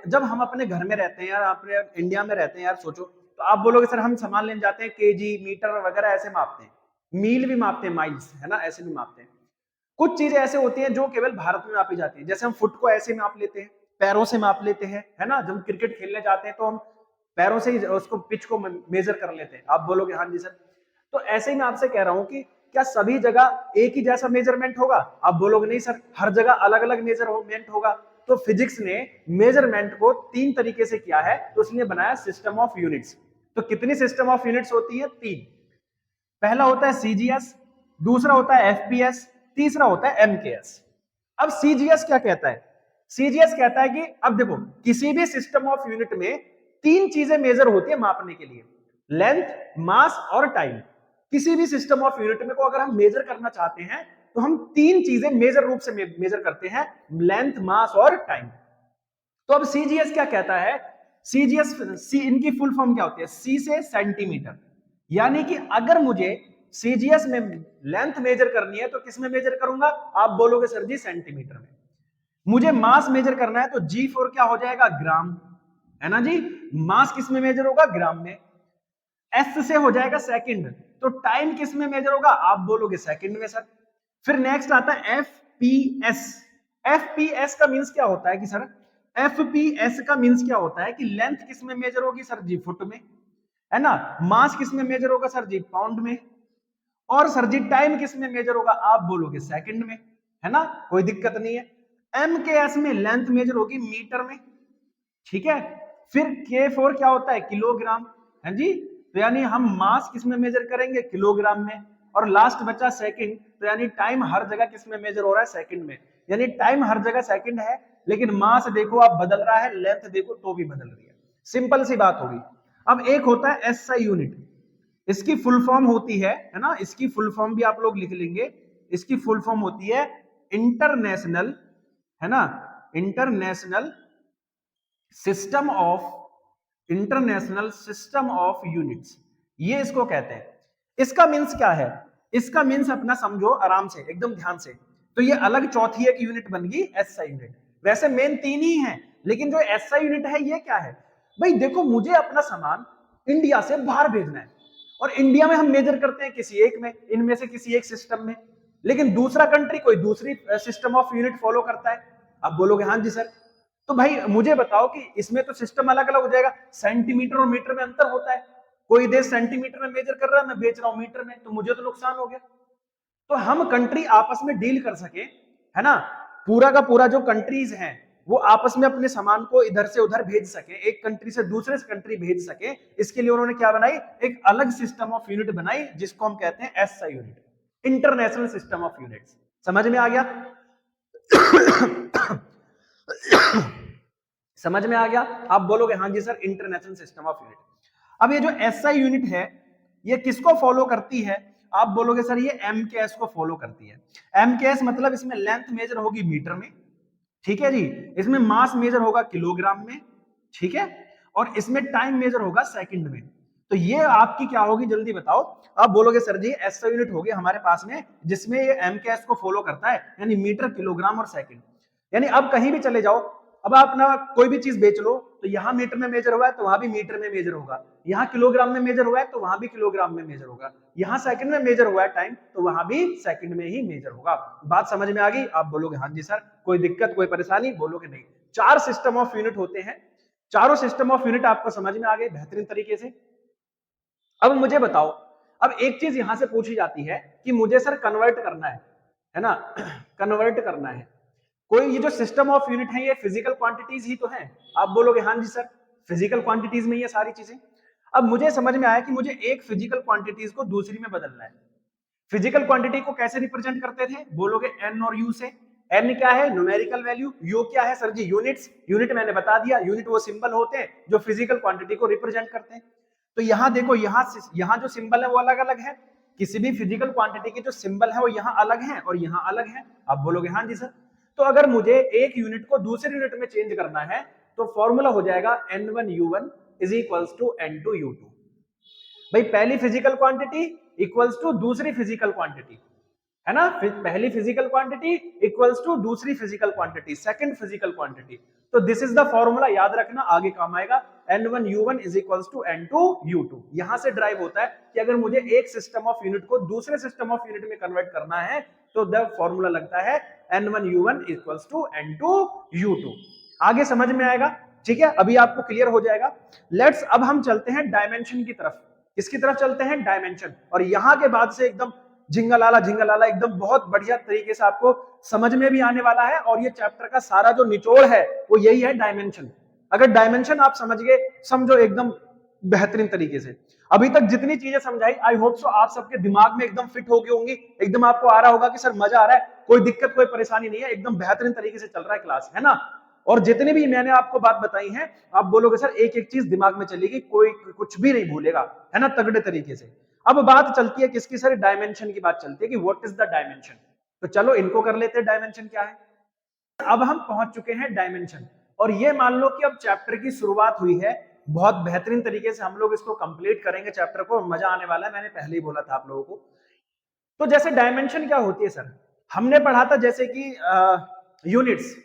जब हम अपने घर में रहते हैं यार, अपने इंडिया में रहते हैं यार, सोचो तो आप बोलोगे सर हम सामान लेने जाते हैं केजी मीटर वगैरह ऐसे मापते हैं, मील भी मापते हैं, माइल्स है ना, ऐसे भी मापते हैं। कुछ चीजें ऐसे होती हैं जो केवल भारत में मापी जाती है, जैसे हम फुट को ऐसे माप लेते हैं, पैरों से माप लेते हैं, है ना, जब क्रिकेट खेलने जाते हैं तो हम पैरों से ही उसको पिच को मेजर कर लेते हैं। आप बोलोगे हाँ जी सर। तो ऐसे ही मैं आपसे कह रहा हूं कि क्या सभी जगह एक ही जैसा मेजरमेंट होगा? आप बोलोगे नहीं सर, हर जगह अलग अलग मेजरमेंट होगा। तो फिजिक्स ने मेजरमेंट को 3 तरीके से किया है, तो उसने बनाया सिस्टम ऑफ यूनिट्स। तो कितनी सिस्टम ऑफ यूनिट्स होती है? 3। पहला होता है सीजीएस, दूसरा होता है एफपीएस, तीसरा होता है एमकेएस। अब सीजीएस क्या कहता है? सीजीएस कहता है कि अब देखो, किसी भी सिस्टम ऑफ यूनिट में 3 चीजें मेजर होती है मापने के लिए, लेंथ, मास और टाइम। किसी भी सिस्टम ऑफ यूनिट में को अगर हम मेजर करना चाहते हैं तो हम 3 चीजें मेजर रूप से मेजर करते हैं, लेंथ, मास और टाइम। तो अब सीजीएस क्या कहता है? सीजीएस, सी इनकी फुल फॉर्म क्या होती है? सी से सेंटीमीटर। यानी कि अगर मुझे सीजीएस में लेंथ मेजर करनी है तो किस में मेजर करूंगा? आप बोलोगे सर जी सेंटीमीटर में। मुझे मास मेजर करना है तो G4 क्या हो जाएगा? ग्राम, है ना जी। मास किस में मेजर होगा? ग्राम में। एस से हो जाएगा सेकंड, तो टाइम किस में मेजर होगा? आप बोलोगे सेकंड में सर। फिर नेक्स्ट आता है एफपीएस। एफपीएस का मींस क्या होता है कि सर, एफपीएस का मींस क्या होता है कि लेंथ किस में मेजर होगी? सर जी फुट में, है ना। मास किस में मेजर होगा? सर जी पाउंड में। और सर जी टाइम किस में मेजर होगा? आप बोलोगे सेकंड में, है ना, कोई दिक्कत नहीं है। एमकेएस में लेंथ मेजर होगी मीटर में, ठीक है। फिर K4 क्या होता है? किलोग्राम, है जी। तो यानी हम मास किस में मेजर करेंगे? किलोग्राम में। और लास्ट बचा सेकंड, तो यानी टाइम हर जगह किस में मेजर हो रहा है? सेकंड में। यानी टाइम हर जगह सेकंड है, लेकिन मास देखो आप बदल रहा है, लेंथ देखो तो भी बदल रही है। सिंपल सी बात होगी। अब एक होता है एसआई यूनिट, इसकी फुल फॉर्म होती है ना, इसकी फुल फॉर्म भी आप लोग लिख लेंगे। इसकी फुल फॉर्म होती है इंटरनेशनल, है ना, international system of, international system of units, ये इसको कहते हैं। इसका मींस क्या है? इसका मींस अपना समझो आराम से, एकदम ध्यान से। तो ये अलग चौथी एक यूनिट बन गई एसआई यूनिट। वैसे मेन 3 ही है, लेकिन जो एसआई यूनिट है ये क्या है भाई? देखो मुझे अपना सामान इंडिया से बाहर भेजना है, और इंडिया में हम मेजर करते हैं किसी एक में, इनमें से किसी एक सिस्टम में, लेकिन दूसरा कंट्री कोई दूसरी सिस्टम ऑफ यूनिट फॉलो करता है। आप बोलोगे हाँ जी सर। तो भाई मुझे बताओ कि इसमें तो सिस्टम अलग अलग हो जाएगा, सेंटीमीटर और मीटर में अंतर होता है। कोई देश सेंटीमीटर में मेजर कर रहा है, मैं बेच रहा हूं मीटर में, तो मुझे तो नुकसान हो गया। तो हम कंट्री आपस में डील कर सके, है ना, पूरा का पूरा जो कंट्रीज हैं वो आपस में अपने सामान को इधर से उधर भेज सके, एक कंट्री से दूसरे कंट्री भेज सके, इसके लिए उन्होंने क्या बनाई? एक अलग सिस्टम ऑफ यूनिट बनाई, जिसको हम कहते हैं SI unit, international system of units. समझ में आ गया? समझ में आ गया? आप बोलोगे हाँ जी sir, international system of unit. अब ये जो एसआई यूनिट है ये किसको फॉलो करती है? आप बोलोगे सर ये एमकेएस को फॉलो करती है। एमकेएस मतलब इसमें लेंथ मेजर होगी मीटर में, ठीक है जी। इसमें मास मेजर होगा किलोग्राम में, ठीक है। और इसमें टाइम मेजर होगा सेकंड में। तो ये आपकी क्या होगी जल्दी बताओ? आप बोलोगे सर जी एसआई यूनिट होगी हमारे पास में जिसमें ये एमकेएस को फॉलो करता है, यानी मीटर, किलोग्राम और सेकंड। यानी अब कहीं भी चले जाओ, अब आप अपना कोई भी चीज बेच लो, तो यहां मीटर में मेजर हुआ है तो वहां भी मीटर में मेजर होगा, यहां किलोग्राम में मेजर हुआ है तो वहां भी किलोग्राम में मेजर होगा, यहां सेकंड में मेजर हुआ है टाइम तो वहां भी सेकंड में ही मेजर होगा। बात समझ में आ गई? आप बोलोगे हाँ जी सर। कोई दिक्कत, कोई परेशानी? बोलोगे नहीं। 4 सिस्टम ऑफ यूनिट होते हैं, चारों सिस्टम ऑफ यूनिट आपको समझ में आ गए बेहतरीन तरीके से। अब मुझे बताओ, अब एक चीज यहां से पूछी जाती है कि मुझे सर कन्वर्ट करना है ना, कन्वर्ट करना है। कोई ये जो सिस्टम ऑफ यूनिट है ये फिजिकल क्वांटिटीज ही तो है। आप बोलोगे हाँ जी सर, फिजिकल क्वांटिटीज में ये सारी चीजें। अब मुझे समझ में आया कि मुझे एक फिजिकल क्वांटिटीज को दूसरी में बदलना है। फिजिकल क्वांटिटी को कैसे रिप्रेजेंट करते थे? बोलोगे एन और यू से। एन क्या है? Numerical value. यू क्या है सर जी? यूनिट्स। यूनिट मैंने बता दिया, यूनिट वो सिंबल होते हैं जो फिजिकल क्वांटिटी को रिप्रेजेंट करते हैं। तो यहाँ देखो, यहाँ जो सिंबल है वो अलग अलग है। किसी भी फिजिकल क्वांटिटी के जो सिंबल है वो यहाँ अलग है और यहाँ अलग है। आप बोलोगे हाँ जी सर। तो अगर मुझे एक यूनिट को दूसरे यूनिट में चेंज करना है तो फॉर्मूला हो जाएगा N1U1 is equals to N2U2। भाई पहली फिजिकल क्वांटिटी इक्वल्स टू दूसरी फिजिकल क्वांटिटी, है ना, पहली फिजिकल क्वांटिटी इक्वल्स टू दूसरी physical quantity, second physical quantity. तो दिस इज द फॉर्मूला, याद रखना, आगे काम आएगा। N1U1 is equals to N2U2। यहां से ड्राइव होता है कि अगर मुझे एक सिस्टम ऑफ यूनिट को दूसरे सिस्टम ऑफ यूनिट में कन्वर्ट करना है तो द फॉर्मूला लगता है N1U1 इक्वल्स टू N2U2। आगे समझ में आएगा, ठीक है, अभी आपको क्लियर हो जाएगा। लेट्स अब हम चलते हैं डायमेंशन की तरफ। किसकी तरफ चलते हैं? डायमेंशन। और यहां के बाद से एकदम झिंगलाला एकदम बहुत बढ़िया तरीके से आपको समझ में भी आने वाला है। और ये चैप्टर का सारा जो निचोड़ है वो यही है, डायमेंशन। अगर डायमेंशन आप समझ गए, समझो एकदम बेहतरीन तरीके से। अभी तक जितनी चीजें समझाई, आई होप सो आप सबके दिमाग में एकदम फिट हो गई होंगी, एकदम आपको आ रहा होगा कि सर मजा आ रहा है, कोई दिक्कत कोई परेशानी नहीं है, एकदम बेहतरीन तरीके से चल रहा है क्लास, है ना। और जितनी भी मैंने आपको बात बताई है, आप बोलोगे सर एक एक चीज दिमाग में चलेगी, कोई कुछ भी नहीं भूलेगा, है ना, तगड़े तरीके से। अब बात चलती है किसकी? सर डायमेंशन की बात चलती है कि व्हाट इज द डायमेंशन। तो चलो इनको कर लेते हैं, डायमेंशन क्या है। अब हम पहुंच चुके हैं डायमेंशन। और ये मान लो कि अब चैप्टर की शुरुआत हुई है, बहुत बेहतरीन तरीके से हम लोग इसको कंप्लीट करेंगे चैप्टर को, मजा आने वाला है, मैंने पहले ही बोला था आप लोगों को। तो जैसे डायमेंशन क्या होती है सर, हमने पढ़ा था जैसे कि यूनिट्स।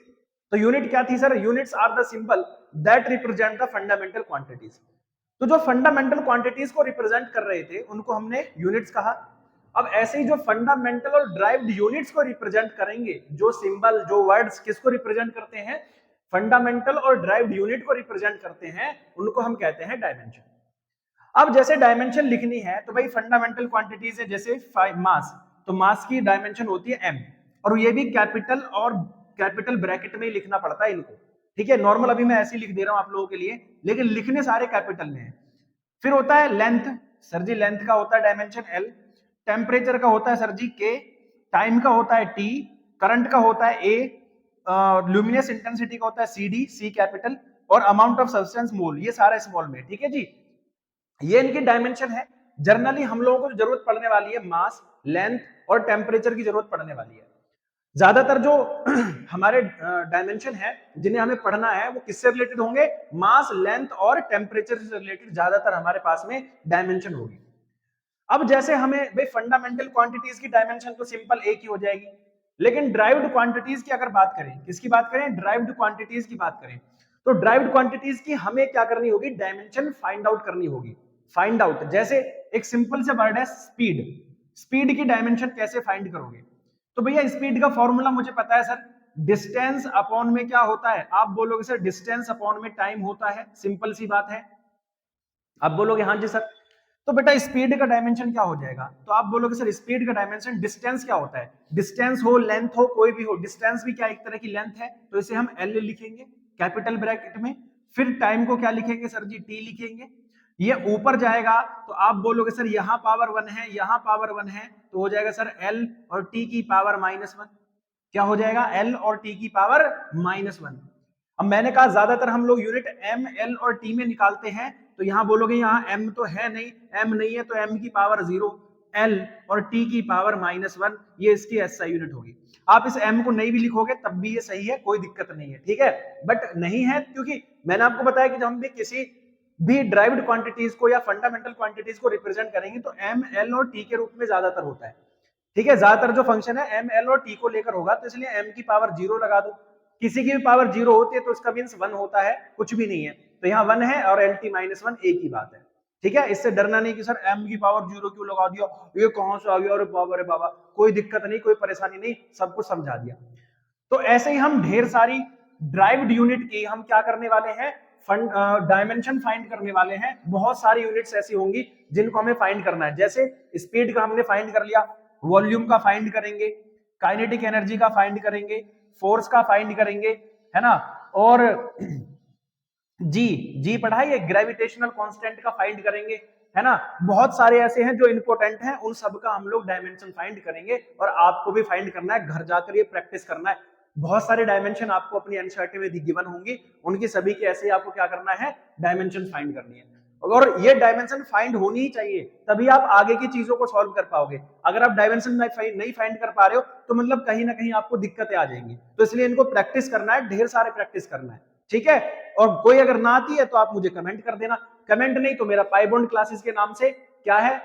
तो यूनिट क्या थी sir? Units are the symbol that represent the fundamental quantities. तो जो फंडामेंटल क्वांटिटीज को रिप्रेजेंट कर रहे थे उनको हमने यूनिट्स कहा। अब ऐसे ही जो फंडामेंटल और ड्राइव्ड यूनिट्स को रिप्रेजेंट करेंगे, जो सिंबल, जो वर्ड्स किसको रिप्रेजेंट करते हैं? फंडामेंटल और ड्राइव्ड यूनिट को रिप्रेजेंट करते हैं, उनको हम कहते हैं डायमेंशन। अब जैसे डायमेंशन लिखनी है तो भाई फंडामेंटल क्वांटिटीज है, जैसे मास, तो मास की डायमेंशन होती है m, और ये भी कैपिटल और कैपिटल ब्रैकेट में ही लिखना पड़ता है इनको, ठीक है। नॉर्मल अभी मैं ऐसे ही लिख दे रहा हूं आप लोगों के लिए, लेकिन लिखने सारे कैपिटल में है। फिर होता है लेंथ, सर जी लेंथ का होता है डायमेंशन l, टेम्परेचर का होता है सर जी k, टाइम का होता है t, करंट का होता है a, ल्यूमिनस इंटेंसिटी का होता है cd, c कैपिटल, और अमाउंट ऑफ सब्सटेंस मोल, ये सारा स्मॉल में, ठीक है जी। ये इनकी डायमेंशन है। जनरली हम लोगों को जरूरत पड़ने वाली है मास, लेंथ और टेम्परेचर की जरूरत पड़ने वाली है। ज्यादातर जो हमारे डायमेंशन है जिन्हें हमें पढ़ना है वो किससे रिलेटेड होंगे? मास, लेंथ और टेम्परेचर से रिलेटेड ज्यादातर हमारे पास में डायमेंशन होगी। अब जैसे हमें भाई फंडामेंटल क्वांटिटीज की डायमेंशन तो सिंपल एक ही हो जाएगी, लेकिन ड्राइव्ड क्वांटिटीज की अगर बात करें, किसकी बात करें? ड्राइव्ड क्वांटिटीज की बात करें, तो ड्राइव्ड क्वांटिटीज की हमें क्या करनी होगी? डायमेंशन फाइंड आउट करनी होगी। फाइंड आउट, जैसे एक सिंपल से वर्ड है स्पीड, स्पीड की डायमेंशन कैसे फाइंड करोगे? तो भैया स्पीड का फॉर्मूला मुझे पता है सर, डिस्टेंस अपॉन में क्या होता है? आप बोलोगे सर डिस्टेंस अपॉन में टाइम होता है, सिंपल सी बात है। आप बोलोगे हाँ जी सर। तो बेटा स्पीड का डायमेंशन क्या हो जाएगा? तो आप बोलोगे सर स्पीड का डायमेंशन डिस्टेंस क्या होता है? डिस्टेंस हो, लेंथ हो, कोई भी हो, डिस्टेंस भी क्या एक तरह की लेंथ है, तो इसे हम एल लिखेंगे कैपिटल ब्रैकेट में। फिर टाइम को क्या लिखेंगे सर जी? टी लिखेंगे। ये ऊपर जाएगा तो आप बोलोगे सर यहाँ पावर 1 है, यहाँ पावर 1 है, तो हो जाएगा सर एल और टी की पावर -1। क्या हो जाएगा? एल और टी की पावर -1। अब मैंने कहा ज्यादातर हम लोग यूनिट एम, एल और टी में निकालते हैं, तो यहां बोलोगे यहाँ एम तो है नहीं, एम नहीं है तो एम की पावर 0, एल और टी की पावर -1, ये इसकी एसआई यूनिट होगी। आप इस एम को नहीं भी लिखोगे तब भी ये सही है, कोई दिक्कत नहीं है, ठीक है। बट नहीं है क्योंकि मैंने आपको बताया कि जब हम भी किसी भी ड्राइव्ड क्वांटिटीज को या फंडामेंटल क्वांटिटीज को रिप्रेजेंट करेंगे तो एम, एल और टी के रूप में ज्यादातर होता है, ठीक है। ज्यादातर जो फंक्शन है एम, एल और टी को लेकर होगा, तो इसलिए एम की पावर 0 लगा दो। किसी की भी पावर 0 होती है तो उसका मींस 1 होता है, कुछ भी नहीं है, तो यहाँ 1 है और एल टी -1 एक ही बात है, ठीक है। इससे डरना नहीं कि सर एम की पावर 0 क्यों लगा दिया, ये कहां से आ गया, अरे बाबा रे बाबा, कोई दिक्कत नहीं, कोई परेशानी नहीं, सब कुछ समझा दिया। तो ऐसे ही हम ढेर सारी ड्राइव्ड यूनिट की हम क्या करने वाले हैं? डायमेंशन फाइंड करने वाले हैं। बहुत सारी यूनिट्स ऐसी होंगी जिनको हमें फाइंड करना है। जैसे स्पीड का हमने फाइंड कर लिया, वॉल्यूम का फाइंड करेंगे, काइनेटिक एनर्जी का फाइंड करेंगे, फोर्स का फाइंड करेंगे, है ना, और जी जी पढ़ाइए ग्रेविटेशनल कांस्टेंट का फाइंड करेंगे, है ना। बहुत सारे ऐसे हैं जो इंपॉर्टेंट हैं, उन सब का हम लोग डायमेंशन फाइंड करेंगे, और आपको भी फाइंड करना है, घर जाकर ये प्रैक्टिस करना है। बहुत सारे डायमेंशन आपको अपनी एनसीईआरटी में गिवन होंगी, उनकी सभी के ऐसे ही आपको क्या करना है? डायमेंशन फाइंड करनी है। और ये डायमेंशन फाइंड होनी ही चाहिए, तभी आप आगे की चीजों को सॉल्व कर पाओगे। अगर आप डायमेंशन नहीं फाइंड कर पा रहे हो तो मतलब कहीं ना कहीं आपको दिक्कतें आ जाएंगी। तो इसलिए इनको प्रैक्टिस करना है, ढेर सारे प्रैक्टिस करना है, ठीक है। और कोई अगर ना आती है तो आप मुझे कमेंट कर देना, कमेंट नहीं तो मेरा पाइबॉन्ड क्लासेस के नाम से क्या है,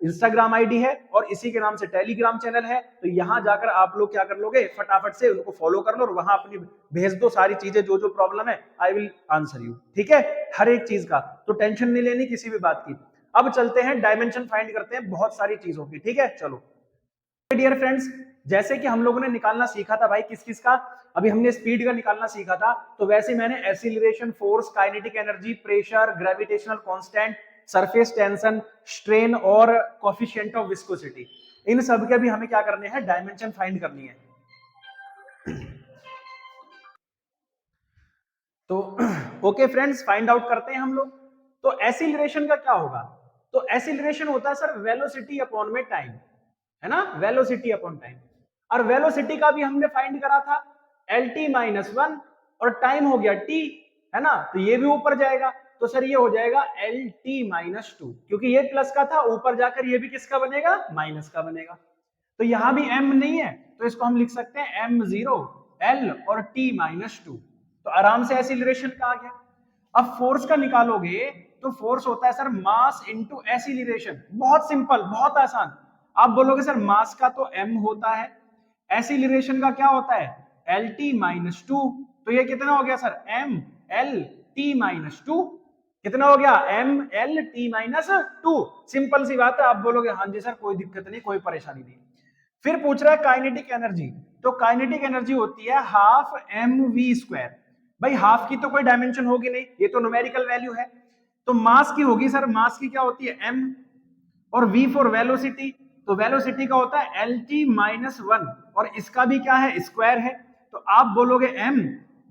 इंस्टाग्राम आईडी है और इसी के नाम से टेलीग्राम चैनल है, तो यहां जाकर आप लोग क्या कर लोगे, फटाफट से उनको फॉलो कर लो और वहां अपनी भेज दो सारी चीजें, जो जो प्रॉब्लम है आई विल आंसर यू, ठीक है, हर एक चीज का, तो टेंशन नहीं लेनी किसी भी बात की। अब चलते हैं डायमेंशन फाइंड करते हैं बहुत सारी चीजों की, ठीक है, चलो डियर फ्रेंड्स, जैसे कि हम लोगों ने निकालना सीखा था भाई किस किस का, अभी हमने स्पीड का निकालना सीखा था, तो वैसे मैंने acceleration, force, kinetic energy, pressure, gravitational constant, surface tension, strain और कोएफिशिएंट ऑफ विस्कोसिटी, इन सब के भी हमें क्या करने हैं, डायमेंशन फाइंड करनी है। तो ओके फ्रेंड्स, फाइंड आउट करते हैं हम लोग। तो एक्सीलरेशन का क्या होगा, तो एक्सीलरेशन होता है सर वेलोसिटी अपॉन में टाइम, है ना, वेलोसिटी अपॉन टाइम, और वेलोसिटी का भी हमने फाइंड करा था lt माइनस वन और टाइम हो गया t, है ना, तो ये भी ऊपर जाएगा, तो सर ये हो जाएगा lt माइनस टू, क्योंकि ये प्लस का था, ऊपर जाकर ये भी किसका बनेगा, माइनस का बनेगा, तो यहां भी m नहीं है, तो इसको हम लिख सकते हैं m0 l और t माइनस टू, तो आराम से एक्सीलरेशन का आ गया। अब फोर्स का निकालोगे तो फोर्स होता है सर मास इनटू एक्सीलरेशन, बहुत सिंपल, बहुत आसान। आप बोलोगे सर मास का तो m होता है, एक्सीलरेशन का क्या होता है lt माइनस टू, तो ये कितना हो गया sir m l t minus two, कितना हो गया m l t minus two, simple सी बात है। आप बोलोगे हाँ जी सर कोई दिक्कत नहीं, कोई परेशानी नहीं। फिर पूछ रहा है काइनेटिक एनर्जी, तो काइनेटिक एनर्जी होती है हाफ एम वी स्क्वायर, भाई हाफ की तो कोई डायमेंशन होगी नहीं, ये तो न्यूमेरिकल वैल्यू है, तो मास की होगी सर, मास की क्या होती है m, और v फॉर वेलोसिटी, तो वेलोसिटी का होता है एल टी माइनस वन, और इसका भी क्या है, स्क्वायर है, तो आप बोलोगे m,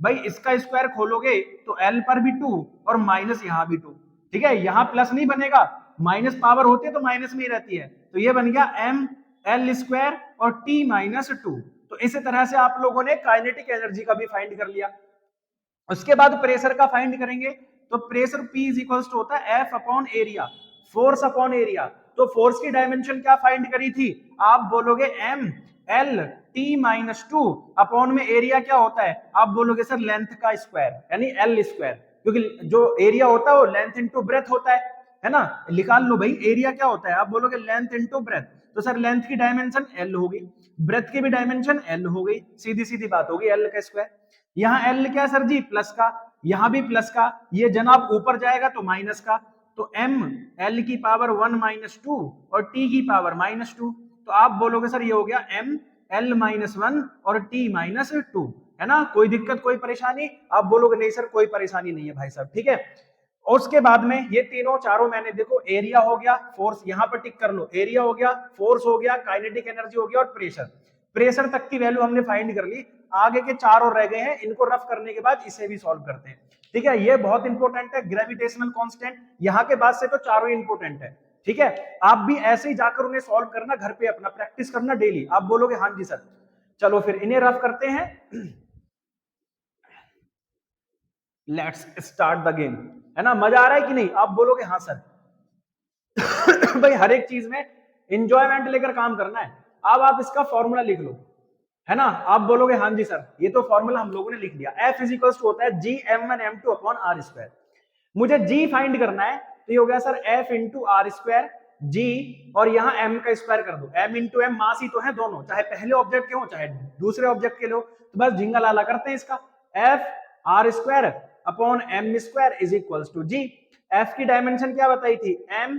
भाई इसका स्क्वायर खोलोगे तो l पर भी टू और माइनस यहाँ भी टू, ठीक है, यहाँ प्लस नहीं बनेगा, माइनस पावर होती है तो माइनस में ही रहती है, तो ये बन गया m l स्क्वायर और t माइनस टू। तो इसी तरह से आप लोगों ने काइनेटिक एनर्जी का भी फाइंड कर लिया। उसके बाद प्रेशर का फाइंड करेंगे, तो pressure P is equals to होता है F upon area, force upon area, तो फोर्स की डायमेंशन क्या फाइंड करी थी, आप बोलोगे M L T minus two upon में एरिया क्या होता है, आप बोलोगे सर लेंथ का स्क्वायर यानी L स्क्वायर, क्योंकि जो एरिया होता है वो लेंथ इंटू ब्रेथ होता है ना, निकाल लो भाई एरिया क्या होता है, आप बोलोगे लेंथ इंटू ब्रेथ, तो सर लेंथ की डायमेंशन L होगी, ब्रेथ की भी डायमेंशन L हो गई, सीधी सीधी बात होगी, L का स्क्वायर। यहाँ L क्या सर जी, प्लस का, यहाँ भी प्लस का, ये जनाब ऊपर जाएगा तो माइनस का, तो m L की पावर 1 माइनस टू और t की पावर माइनस टू, तो आप बोलोगे सर ये हो गया m L माइनस वन और t माइनस टू, है ना, कोई दिक्कत कोई परेशानी, आप बोलोगे नहीं सर कोई परेशानी नहीं है भाई साहब, ठीक है। और उसके बाद में ये तीनों चारों मैंने देखो, एरिया हो गया, फोर्स यहाँ पर टिक कर लो, एरिया हो गया, फोर्स हो गया, काइनेटिक एनर्जी हो गया और प्रेशर, प्रेशर तक की वैल्यू हमने फाइंड कर ली, आगे के चार और रह गए हैं, इनको रफ करने के बाद इसे भी सॉल्व करते हैं, ठीक है, ये बहुत इंपॉर्टेंट है, ग्रेविटेशनल कांस्टेंट, यहाँ के बाद से तो चारों इंपॉर्टेंट है, ठीक है, आप भी ऐसे ही जाकर उन्हें सॉल्व करना, घर पे अपना प्रैक्टिस करना डेली, आप बोलोगे हाँ जी सर, चलो फिर इन्हें रफ करते हैं, लेट्स स्टार्ट द गेम, है ना, मजा आ रहा है कि नहीं, आप बोलोगे हाँ सर। भाई हर एक चीज में इंजॉयमेंट लेकर काम करना है। अब आप इसका फॉर्मूला लिख लो, है ना, आप बोलोगे हाँ जी सर, ये तो फॉर्मूला हम लोगों ने लिख दिया, F इज इक्वल्स टू होता है G m1m2 upon r square, मुझे G फाइंड करना है, तो ये हो गया sir F into r square G, और यहाँ m का स्क्वायर कर दो, m इंटू m मास ही तो है दोनों, चाहे पहले ऑब्जेक्ट के हो चाहे दूसरे ऑब्जेक्ट के हो, तो बस झिंगा लाला करते हैं इसका, F r square upon m square is equals to G, F की डायमेंशन क्या बताई थी, m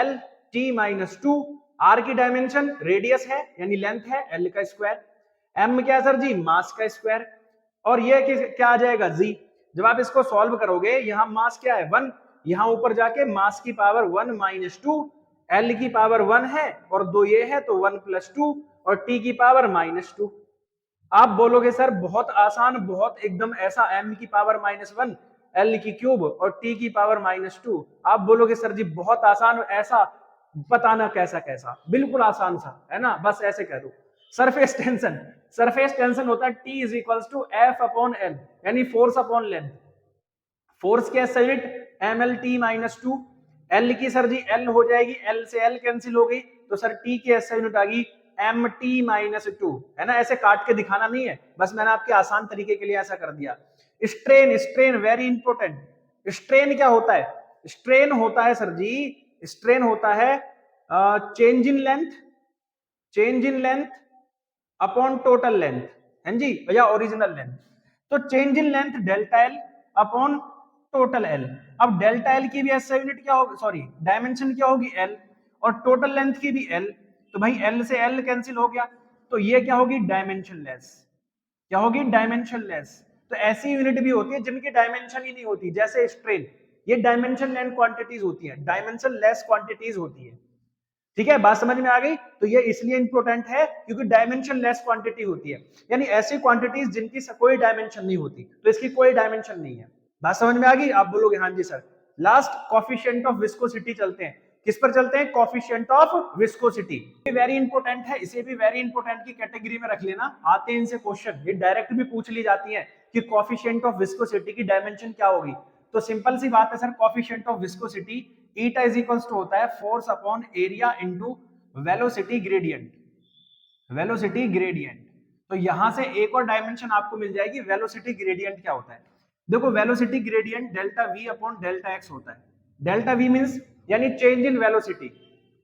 L T minus two, R की डायमेंशन रेडियस है यानी लेंथ है, L का स्क्वायर, m क्या सर जी, मास का स्क्वायर, और ये क्या आ जाएगा G, जब आप इसको सॉल्व करोगे, यहाँ मास क्या है 1, यहाँ ऊपर जाके मास की पावर 1 माइनस टू, L की पावर 1 है और दो ये है तो 1 प्लस टू, और T की पावर माइनस टू, आप बोलोगे सर बहुत आसान, बहुत एकदम ऐसा, m की पावर माइनस वन, L की क्यूब और T की पावर माइनस टू, आप बोलोगे सर जी बहुत आसान, ऐसा बताना कैसा कैसा, बिल्कुल आसान सा, है ना, बस ऐसे कह दो। सरफेस टेंशन, सरफेस टेंशन होता है T is equals to F upon L, यानी फोर्स अपॉन लेंथ, फोर्स के SI unit mlt minus two, L की सर जी L हो जाएगी, L से L कैंसिल हो गई, तो सर T की एसआई यूनिट आ गई mt माइनस टू, है ना, ऐसे काट के दिखाना नहीं है, बस मैंने आपके आसान तरीके के लिए ऐसा कर दिया। Strain, strain very important, strain क्या होता है, स्ट्रेन होता है सर जी, स्ट्रेन होता है change in length, change in length upon total length, है जी, या ओरिजिनल लेंथ। तो change in length delta L upon total L. अब डेल्टा एल की भी एसआई यूनिट क्या होगी, सॉरी डायमेंशन क्या होगी एल, और टोटल लेंथ की भी एल। तो भाई एल से एल कैंसिल हो गया, तो ये क्या होगी डायमेंशन लेस, क्या होगी डायमेंशन लेस। तो ऐसी यूनिट भी होती है जिनकी डायमेंशन ही नहीं होती, जैसे स्ट्रेन, ये डायमेंशन लेस क्वांटिटीज होती है, डायमेंशन लेस क्वांटिटीज होती है। ठीक है, बात समझ में आ गई। तो ये इसलिए इंपॉर्टेंट है क्योंकि डायमेंशन लेस क्वांटिटी होती है, यानी ऐसी क्वांटिटीज जिनकी कोई डायमेंशन नहीं होती, तो इसकी कोई डायमेंशन नहीं है। बात समझ में आ गई, आप बोलोगे हाँ जी sir. Last coefficient of viscosity चलते हैं, किस पर चलते हैं, कोफिशिएंट ऑफ विस्कोसिटी। ये वेरी इंपॉर्टेंट है, इसे भी वेरी इंपॉर्टेंट की कैटेगरी में रख लेना, आते हैं इनसे क्वेश्चन, ये डायरेक्ट भी पूछ ली जाती है कि कोफिशिएंट ऑफ विस्कोसिटी की डायमेंशन क्या होगी। तो सिंपल सी बात है sir, coefficient of viscosity eta is equals to होता है force upon area into velocity gradient, velocity gradient. तो यहां से एक और डायमेंशन आपको मिल जाएगी, वेलोसिटी ग्रेडियंट क्या होता है। देखो velocity gradient delta v upon delta x होता है। डेल्टा वी मींस यानी चेंज इन वेलोसिटी,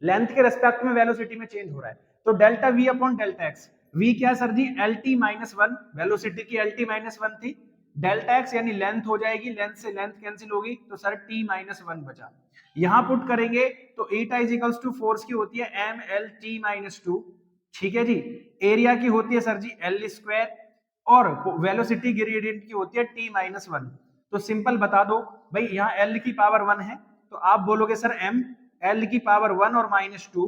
लेंथ के रेस्पेक्ट में वेलोसिटी में चेंज हो रहा है। तो delta v upon delta x, v क्या है sir ji L T minus one, velocity की एल टी माइनस वन थी, डेल्टा एक्स यानी लेंथ हो जाएगी, लेंथ से लेंथ कैंसिल होगी, तो सर टी माइनस वन बचा। यहां पुट करेंगे तो एटा इज इक्वल्स टू फोर्स की होती है M L T minus two, ठीक है जी। एरिया की होती है सर जी एल स्क्वायर, और वेलोसिटी ग्रेडियंट की होती है टी माइनस वन। तो सिंपल बता दो भाई, यहाँ एल की पावर वन है, तो आप बोलोगे सर एम एल की पावर वन और माइनस टू,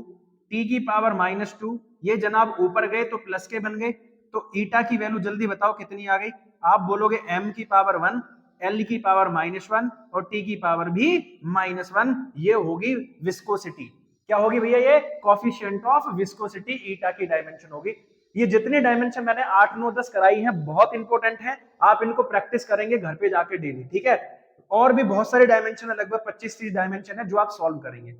टी की पावर माइनस टू, ये जनाब ऊपर गए तो प्लस के बन गए। तो ईटा की वैल्यू जल्दी बताओ कितनी आ गई, आप बोलोगे एम की पावर वन, एल की पावर माइनस वन और टी की पावर भी माइनस वन। ये होगी विस्कोसिटी, क्या होगी भैया, ये कोफिशिएंट ऑफ विस्कोसिटी ईटा की डायमेंशन होगी। ये जितने डायमेंशन मैंने 8 9 10 कराई हैं बहुत इंपॉर्टेंट है, आप इनको प्रैक्टिस करेंगे घर पे जाके डेली, ठीक है। और भी बहुत सारे डायमेंशन है, लगभग 25-30 डायमेंशन है जो आप सॉल्व करेंगे।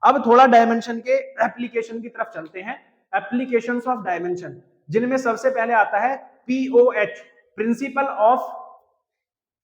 अब थोड़ा डायमेंशन के एप्लीकेशन की तरफ चलते हैं, एप्लीकेशंस ऑफ डायमेंशन, जिनमें सबसे पहले आता है पीओएच, प्रिंसिपल ऑफ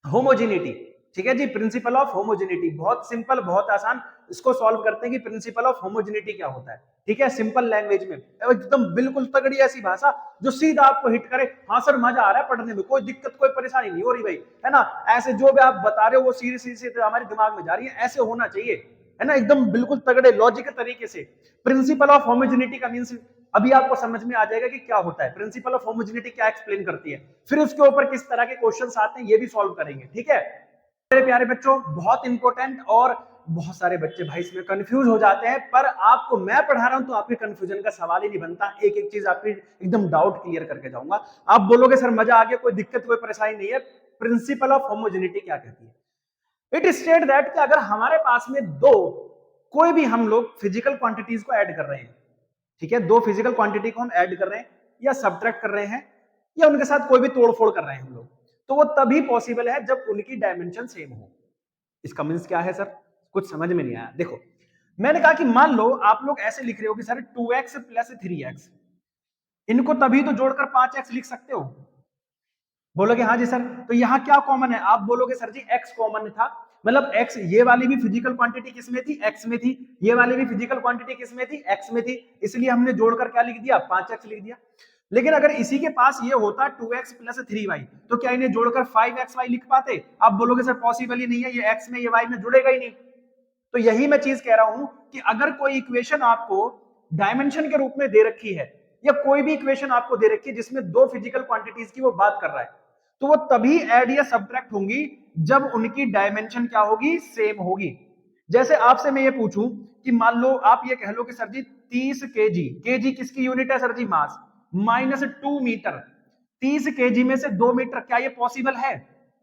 होमोजेनिटी। ठीक है जी, प्रिंसिपल ऑफ होमोजेनिटी, बहुत सिंपल बहुत आसान, इसको सॉल्व करते हैं कि प्रिंसिपल ऑफ होमोजेनिटी क्या होता है। ठीक है, सिंपल लैंग्वेज में एकदम बिल्कुल तगड़ी ऐसी भाषा जो सीधा आपको हिट करे, हाँ सर मजा आ रहा है पढ़ने में, कोई दिक्कत कोई परेशानी नहीं हो रही भाई, है ना। ऐसे जो भी आप बता रहे हो वो सीधी सीधी हमारे दिमाग में जा रही है, ऐसे होना चाहिए, है ना, एकदम बिल्कुल तगड़े लॉजिक तरीके से। प्रिंसिपल ऑफ होमोजेनिटी का मींस अभी आपको समझ में आ जाएगा कि क्या होता है, प्रिंसिपल ऑफ होमोजेनिटी क्या एक्सप्लेन करती है, फिर उसके ऊपर किस तरह के क्वेश्चंस आते हैं ये भी सॉल्व करेंगे। ठीक है मेरे प्यारे बच्चों, बहुत इंपॉर्टेंट, और बहुत सारे बच्चे भाई इसमें कंफ्यूज हो जाते हैं, पर आपको मैं पढ़ा रहा हूं तो आपके कंफ्यूजन का सवाल ही नहीं बनता, एक एक चीज आपकी एकदम डाउट क्लियर करके जाऊंगा। आप बोलोगे सर मजा आ गया, कोई दिक्कत कोई परेशानी नहीं है। प्रिंसिपल ऑफ होमोजेनिटी क्या कहती है, इट स्टेट दैट कि अगर हमारे पास में दो कोई भी हम लोग फिजिकल क्वांटिटीज को ऐड कर रहे हैं, ठीक है, दो फिजिकल क्वांटिटी को हम ऐड कर रहे हैं या सब्ट्रैक्ट कर रहे हैं या उनके साथ कोई भी तोड़फोड़ कर रहे हैं हम लोग, तो वो तभी पॉसिबल है जब उनकी डायमेंशन सेम हो। इसका मींस क्या है सर, कुछ समझ में नहीं आया। देखो मैंने कहा कि मान लो आप लोग ऐसे लिख रहे हो कि सर 2x प्लस 3x, इनको तभी तो जोड़कर 5x लिख सकते हो। बोलोगे हाँ जी सर, तो यहाँ क्या कॉमन है, आप बोलोगे सर जी x कॉमन था, मतलब x, ये वाली भी फिजिकल क्वांटिटी किसमें थी, x में थी, ये वाली भी फिजिकल क्वांटिटी किसमें थी, x में थी, इसलिए हमने जोड़कर क्या लिख दिया, 5x लिख दिया। लेकिन अगर इसी के पास ये होता 2x प्लस 3y, तो क्या इन्हें जोड़कर 5xy लिख पाते, आप बोलोगे सर पॉसिबल ही नहीं है, ये x में ये y में जुड़ेगा ही नहीं। तो यही मैं चीज कह रहा हूं कि अगर कोई इक्वेशन आपको डायमेंशन के रूप में दे रखी है, या कोई भी इक्वेशन आपको दे रखी है जिसमें दो फिजिकल क्वांटिटीज की वो बात कर रहा है, तो वो तभी ऐड या सब्ट्रैक्ट होंगी जब उनकी डायमेंशन क्या होगी, सेम होगी। जैसे आपसे मैं ये पूछूं कि मान लो आप ये कह लो कि सर जी 30 केजी, केजी किसकी यूनिट है सर जी, मास, -2 मीटर, 30 केजी में से 2 मीटर, क्या ये पॉसिबल है,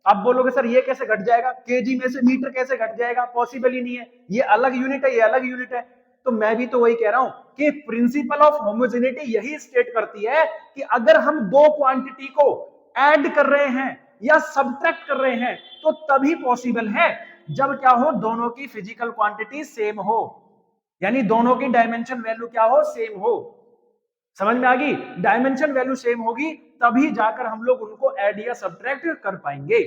आप बोलोगे सर ये कैसे घट जाएगा, केजी में से मीटर कैसे घट जाएगा, पॉसिबल ही नहीं है, ये अलग यूनिट है, ये अलग यूनिट है। तो मैं भी तो वही कह रहा हूं कि प्रिंसिपल ऑफ होमोजेनिटी यही स्टेट करती है कि अगर हम दो क्वांटिटी को ऐड कर रहे हैं या सब्ट्रैक्ट कर रहे हैं तो तभी पॉसिबल है जब क्या हो, दोनों की फिजिकल क्वांटिटी सेम हो, यानी दोनों की डायमेंशन वैल्यू क्या हो, सेम हो। समझ में आ गई, डायमेंशन वैल्यू सेम होगी तभी जाकर हम लोग उनको ऐड या सब्ट्रैक्ट कर पाएंगे।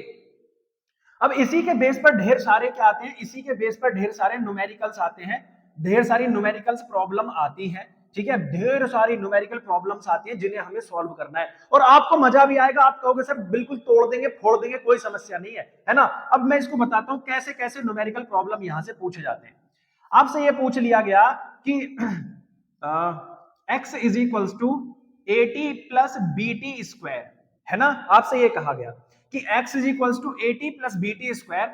अब इसी के बेस पर ढेर सारे क्या आते हैं, इसी के बेस पर ढेर सारे न्यूमेरिकल्स आते हैं ढेर सारी न्यूमेरिकल्स प्रॉब्लम आती है, ठीक है, ढेर सारी न्यूमेरिकल प्रॉब्लम्स आती हैं जिन्हें हमें सॉल्व करना है, और आपको मजा भी आएगा, आप कहोगे सर बिल्कुल तोड़ देंगे फोड़ देंगे, कोई समस्या नहीं है ना। अब मैं इसको बताता हूं कैसे कैसे न्यूमेरिकल प्रॉब्लम यहां से पूछे जाते हैं। आपसे ये पूछ लिया गया कि x is equals to A T plus B T square, है ना, आपसे ये कहा गया कि x is equals to A T plus B T square,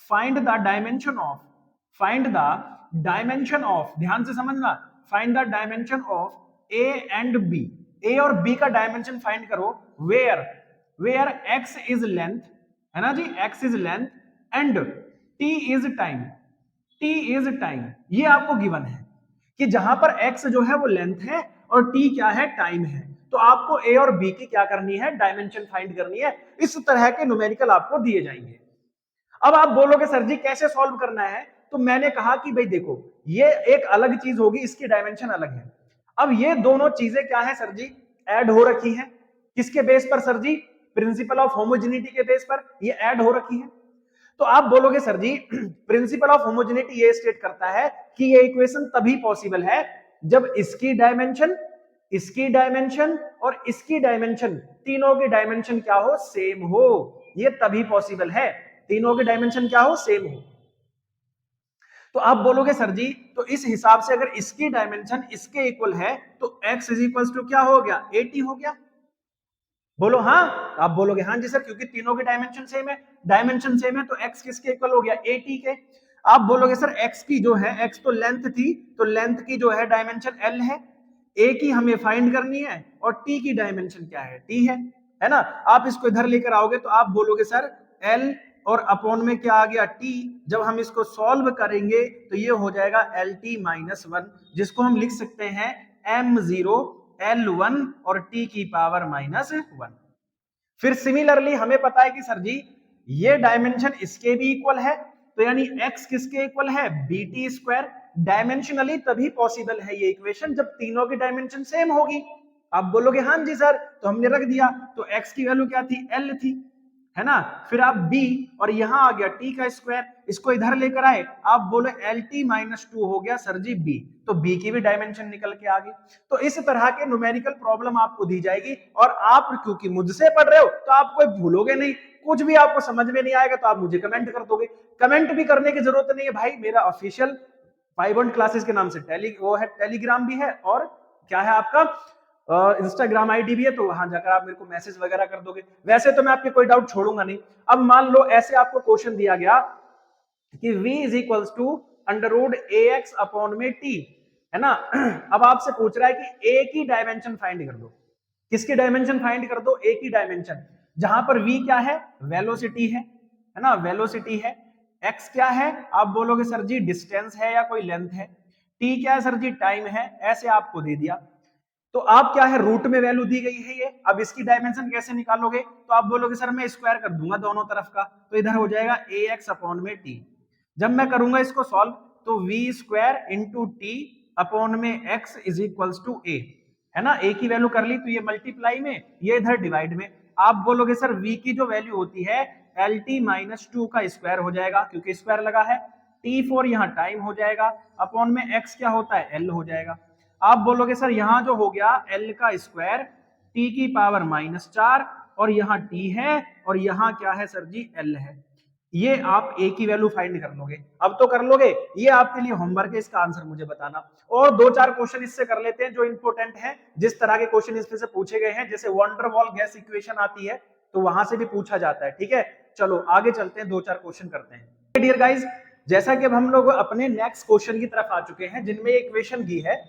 find the dimension of, find the dimension of, ध्यान से समझना, find the dimension of A and B, A और बी का डायमेंशन फाइंड करो, where where x is length, है ना जी, x is length and t is time, t is time, ये आपको गिवन है कि जहां पर x जो है वो लेंथ है और t क्या है, टाइम है, तो आपको a और b की क्या करनी है, डायमेंशन फाइंड करनी है। इस तरह के न्यूमेरिकल आपको दिए जाएंगे। अब आप बोलोगे सर जी कैसे सॉल्व करना है, तो मैंने कहा कि भाई देखो ये एक अलग चीज होगी, इसकी डायमेंशन अलग है। अब ये दोनों चीजें क्या है सर जी, ऐड हो रखी है, किसके बेस पर sir ji, principle of homogeneity के बेस पर ये ऐड हो रखी है। तो आप बोलोगे sir ji principle of homogeneity ये स्टेट करता है कि ये इक्वेशन तभी पॉसिबल है जब इसकी डायमेंशन, इसकी डायमेंशन और इसकी डायमेंशन, तीनों की डायमेंशन क्या हो, सेम हो, ये तभी पॉसिबल है, तीनों के डायमेंशन क्या हो, सेम हो। तो आप बोलोगे सर जी तो इस हिसाब से अगर इसकी डायमेंशन इसके इक्वल है तो x इज इक्वल टू क्या हो गया, 80 हो गया, बोलो हाँ, आप बोलोगे हाँ जी सर क्योंकि तीनों के डायमेंशन सेम है, डायमेंशन सेम है तो x किसके इक्वल हो गया, 80 के। आप बोलोगे सर x की जो है, x तो लेंथ थी, तो लेंथ की जो है डायमेंशन l है, a की हमें फाइंड करनी है और t की डायमेंशन क्या है, t है ना। आप इसको इधर लेकर आओगे तो आप बोलोगे सर l और अपॉन में क्या आ गया, t, जब हम इसको सॉल्व करेंगे तो ये हो जाएगा lt माइनस 1, जिसको हम लिख सकते हैं m0 L1 और t की पावर माइनस 1। फिर सिमिलरली हमें पता है कि सर जी ये डायमेंशन इसके भी इक्वल है, तो यानी x किसके इक्वल है, bt स्क्वायर, डायमेंशनली तभी पॉसिबल है ये इक्वेशन जब तीनों की डायमेंशन सेम होगी। आप बोलोगे हाँ जी सर, तो हमने रख दिया, तो x की वैल्यू क्या थी, l थी, है ना, फिर आप b और यहां आ गया t का स्क्वायर, इसको इधर लेकर आए, आप बोले lt माइनस 2 हो गया सर जी b, तो b की भी डायमेंशन निकल के आ गई। तो इस तरह के न्यूमेरिकल प्रॉब्लम आपको दी जाएगी और आप क्योंकि मुझसे पढ़ रहे हो तो आप कोई भूलोगे नहीं, कुछ भी आपको समझ में नहीं आएगा तो आप मुझे कमेंट कर दोगे। कमेंट भी करने की जरूरत नहीं है भाई, मेरा ऑफिशियल 5 क्लासेस के नाम से टेलीग्राम भी है और क्या है आपका इंस्टाग्राम आईडी भी है, तो वहां जाकर आप मेरे को मैसेज वगैरह कर दोगे। वैसे तो मैं आपके कोई डाउट छोड़ूंगा नहीं। अब मान लो ऐसे आपको क्वेश्चन दिया गया कि v is equals to under root A X upon में t, है ना। अब आपसे पूछ रहा है कि a की डायमेंशन फाइंड कर दो, किसकी डायमेंशन फाइंड कर दो, a की डायमेंशन, जहां पर v क्या है, वेलोसिटी है ना, वेलोसिटी है, x क्या है, आप बोलोगे सर जी डिस्टेंस है या कोई लेंथ है, t क्या है सर जी टाइम है, ऐसे आपको दे दिया। तो आप क्या है, रूट में वैल्यू दी गई है ये, अब इसकी डायमेंशन कैसे निकालोगे, तो आप बोलोगे सर मैं स्क्वायर कर दूंगा दोनों तरफ का, तो इधर हो जाएगा ए एक्स अपॉन में टी। जब मैं करूंगा इसको सॉल्व तो V square into T upon में X is equals to A, है ना, ए की वैल्यू कर ली तो ये मल्टीप्लाई में, ये इधर डिवाइड में। आप बोलोगे सर v की जो वैल्यू होती है एल टी माइनस 2 का स्क्वायर हो जाएगा क्योंकि स्क्वायर लगा है, t4 यहाँ टाइम हो जाएगा, अपॉन में x क्या होता है, l हो जाएगा। आप बोलोगे सर यहां जो हो गया l का स्क्वायर t की पावर माइनस 4 और यहाँ t है और यहाँ क्या है सर जी l है, ये आप a की वैल्यू फाइंड कर लोगे। अब तो कर लोगे, ये आपके लिए होमवर्क है, इसका आंसर मुझे बताना। और 2-4 क्वेश्चन इससे कर लेते हैं जो इंपॉर्टेंट है, जिस तरह के क्वेश्चन इसमें से पूछे गए हैं, जैसे वंडर वॉल गैस इक्वेशन आती है तो वहां से भी पूछा जाता है, ठीक है। चलो आगे चलते हैं, 2-4 क्वेश्चन करते हैं। डियर गाइस, जैसा कि अब हम लोग अपने नेक्स्ट क्वेश्चन की तरफ आ चुके हैं जिनमें इक्वेशन दी है,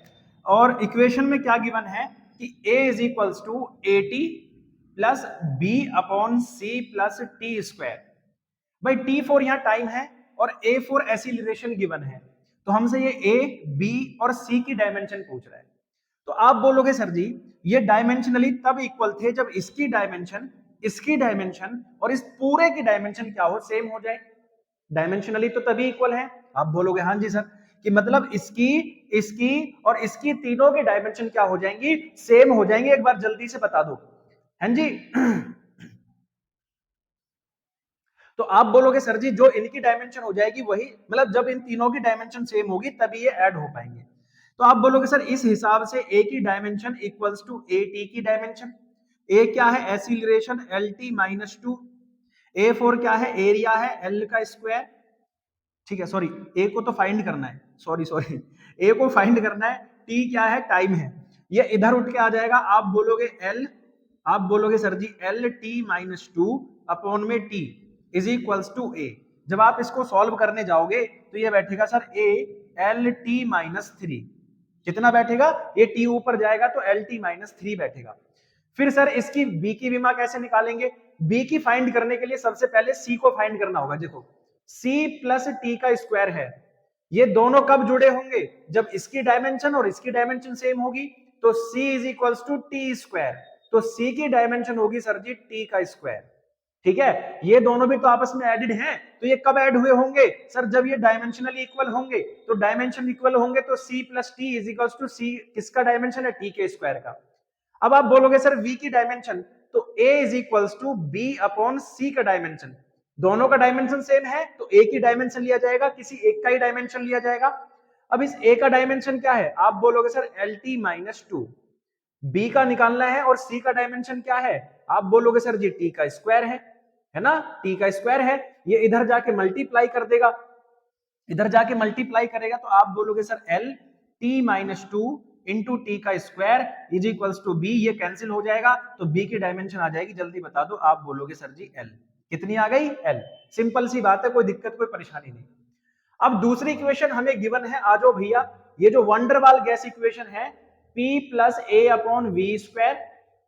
और इक्वेशन में क्या गिवन है कि a is equals to A T plus B upon C plus T square. भाई t4 यहाँ टाइम है और a4 एक्सीलरेशन गिवन है, तो हमसे ये a, b और c की डायमेंशन पूछ रहा है। तो आप बोलोगे सर जी ये डायमेंशनली तब इक्वल थे जब इसकी डायमेंशन, इसकी डायमेंशन और इस पूरे की डायमेंशन क्या हो, सेम हो जाए, डायमेंशनली तो तभी इक्वल है। आप बोलोगे हाँ जी सर, कि मतलब इसकी, इसकी और इसकी तीनों की डायमेंशन क्या हो जाएंगी, सेम हो जाएंगे। एक बार जल्दी से बता दो, हाँ जी। तो आप बोलोगे सर जी जो इनकी डायमेंशन हो जाएगी वही, मतलब जब इन तीनों की डायमेंशन सेम होगी तभी ये ऐड हो पाएंगे। तो आप बोलोगे सर इस हिसाब से ए की dimension equals to A T की डायमेंशन। ए क्या है, acceleration L T minus two. A four क्या है, एरिया है एल का स्क्वायर। ठीक है, सॉरी ए को तो फाइंड करना है, सॉरी सॉरी ए को फाइंड करना है, टी क्या है, टाइम है। ये इधर उठ के आ जाएगा, आप बोलोगे एल, आप बोलोगे sir ji L T minus two upon में टी इज इक्वल्स टू ए। जब आप इसको सॉल्व करने जाओगे तो ये बैठेगा sir A L T minus three. कितना बैठेगा, ये टी ऊपर जाएगा तो एल टी माइनस थ्री बैठेगा। फिर सर इसकी बी की विमा कैसे निकालेंगे, बी की फाइंड करने के लिए सबसे पहले सी को फाइंड करना होगा। देखो सी प्लस टी का स्क्वायर है, ये दोनों कब जुड़े होंगे, जब इसकी डायमेंशन और इसकी डायमेंशन सेम होगी। तो C is equals to T square, तो सी की डायमेंशन होगी सर जी टी का स्क्वायर। ठीक है, ये दोनों भी तो आपस में एडेड हैं, तो ये कब ऐड हुए होंगे सर, जब ये डायमेंशनली इक्वल होंगे। तो डायमेंशन इक्वल होंगे तो C plus T is equals to C किसका डायमेंशन है, टी के स्क्वायर का। अब आप बोलोगे सर v की डायमेंशन, तो a is equals to B upon C का डायमेंशन। दोनों का डायमेंशन सेम है तो a की डायमेंशन लिया जाएगा, किसी एक का ही डायमेंशन लिया जाएगा। अब इस a का डायमेंशन क्या है, आप बोलोगे sir L T minus two. B का निकालना है और सी का डायमेंशन क्या है, आप बोलोगे सर जी टी का स्क्वायर है ना, टी का स्क्वायर है। ये इधर जाके मल्टीप्लाई कर देगा, इधर जाके मल्टीप्लाई करेगा तो आप बोलोगे sir L T minus two into T का square is equals to B. ये कैंसिल हो जाएगा तो बी की डायमेंशन आ जाएगी, जल्दी बता दो, आप बोलोगे सर जी एल। कितनी आ गई, एल। सिंपल सी बात है, कोई दिक्कत कोई परेशानी नहीं। अब दूसरी इक्वेशन हमें गिवन है, आ जाओ भैया, ये जो वंडरवाल गैस इक्वेशन है P plus A upon V square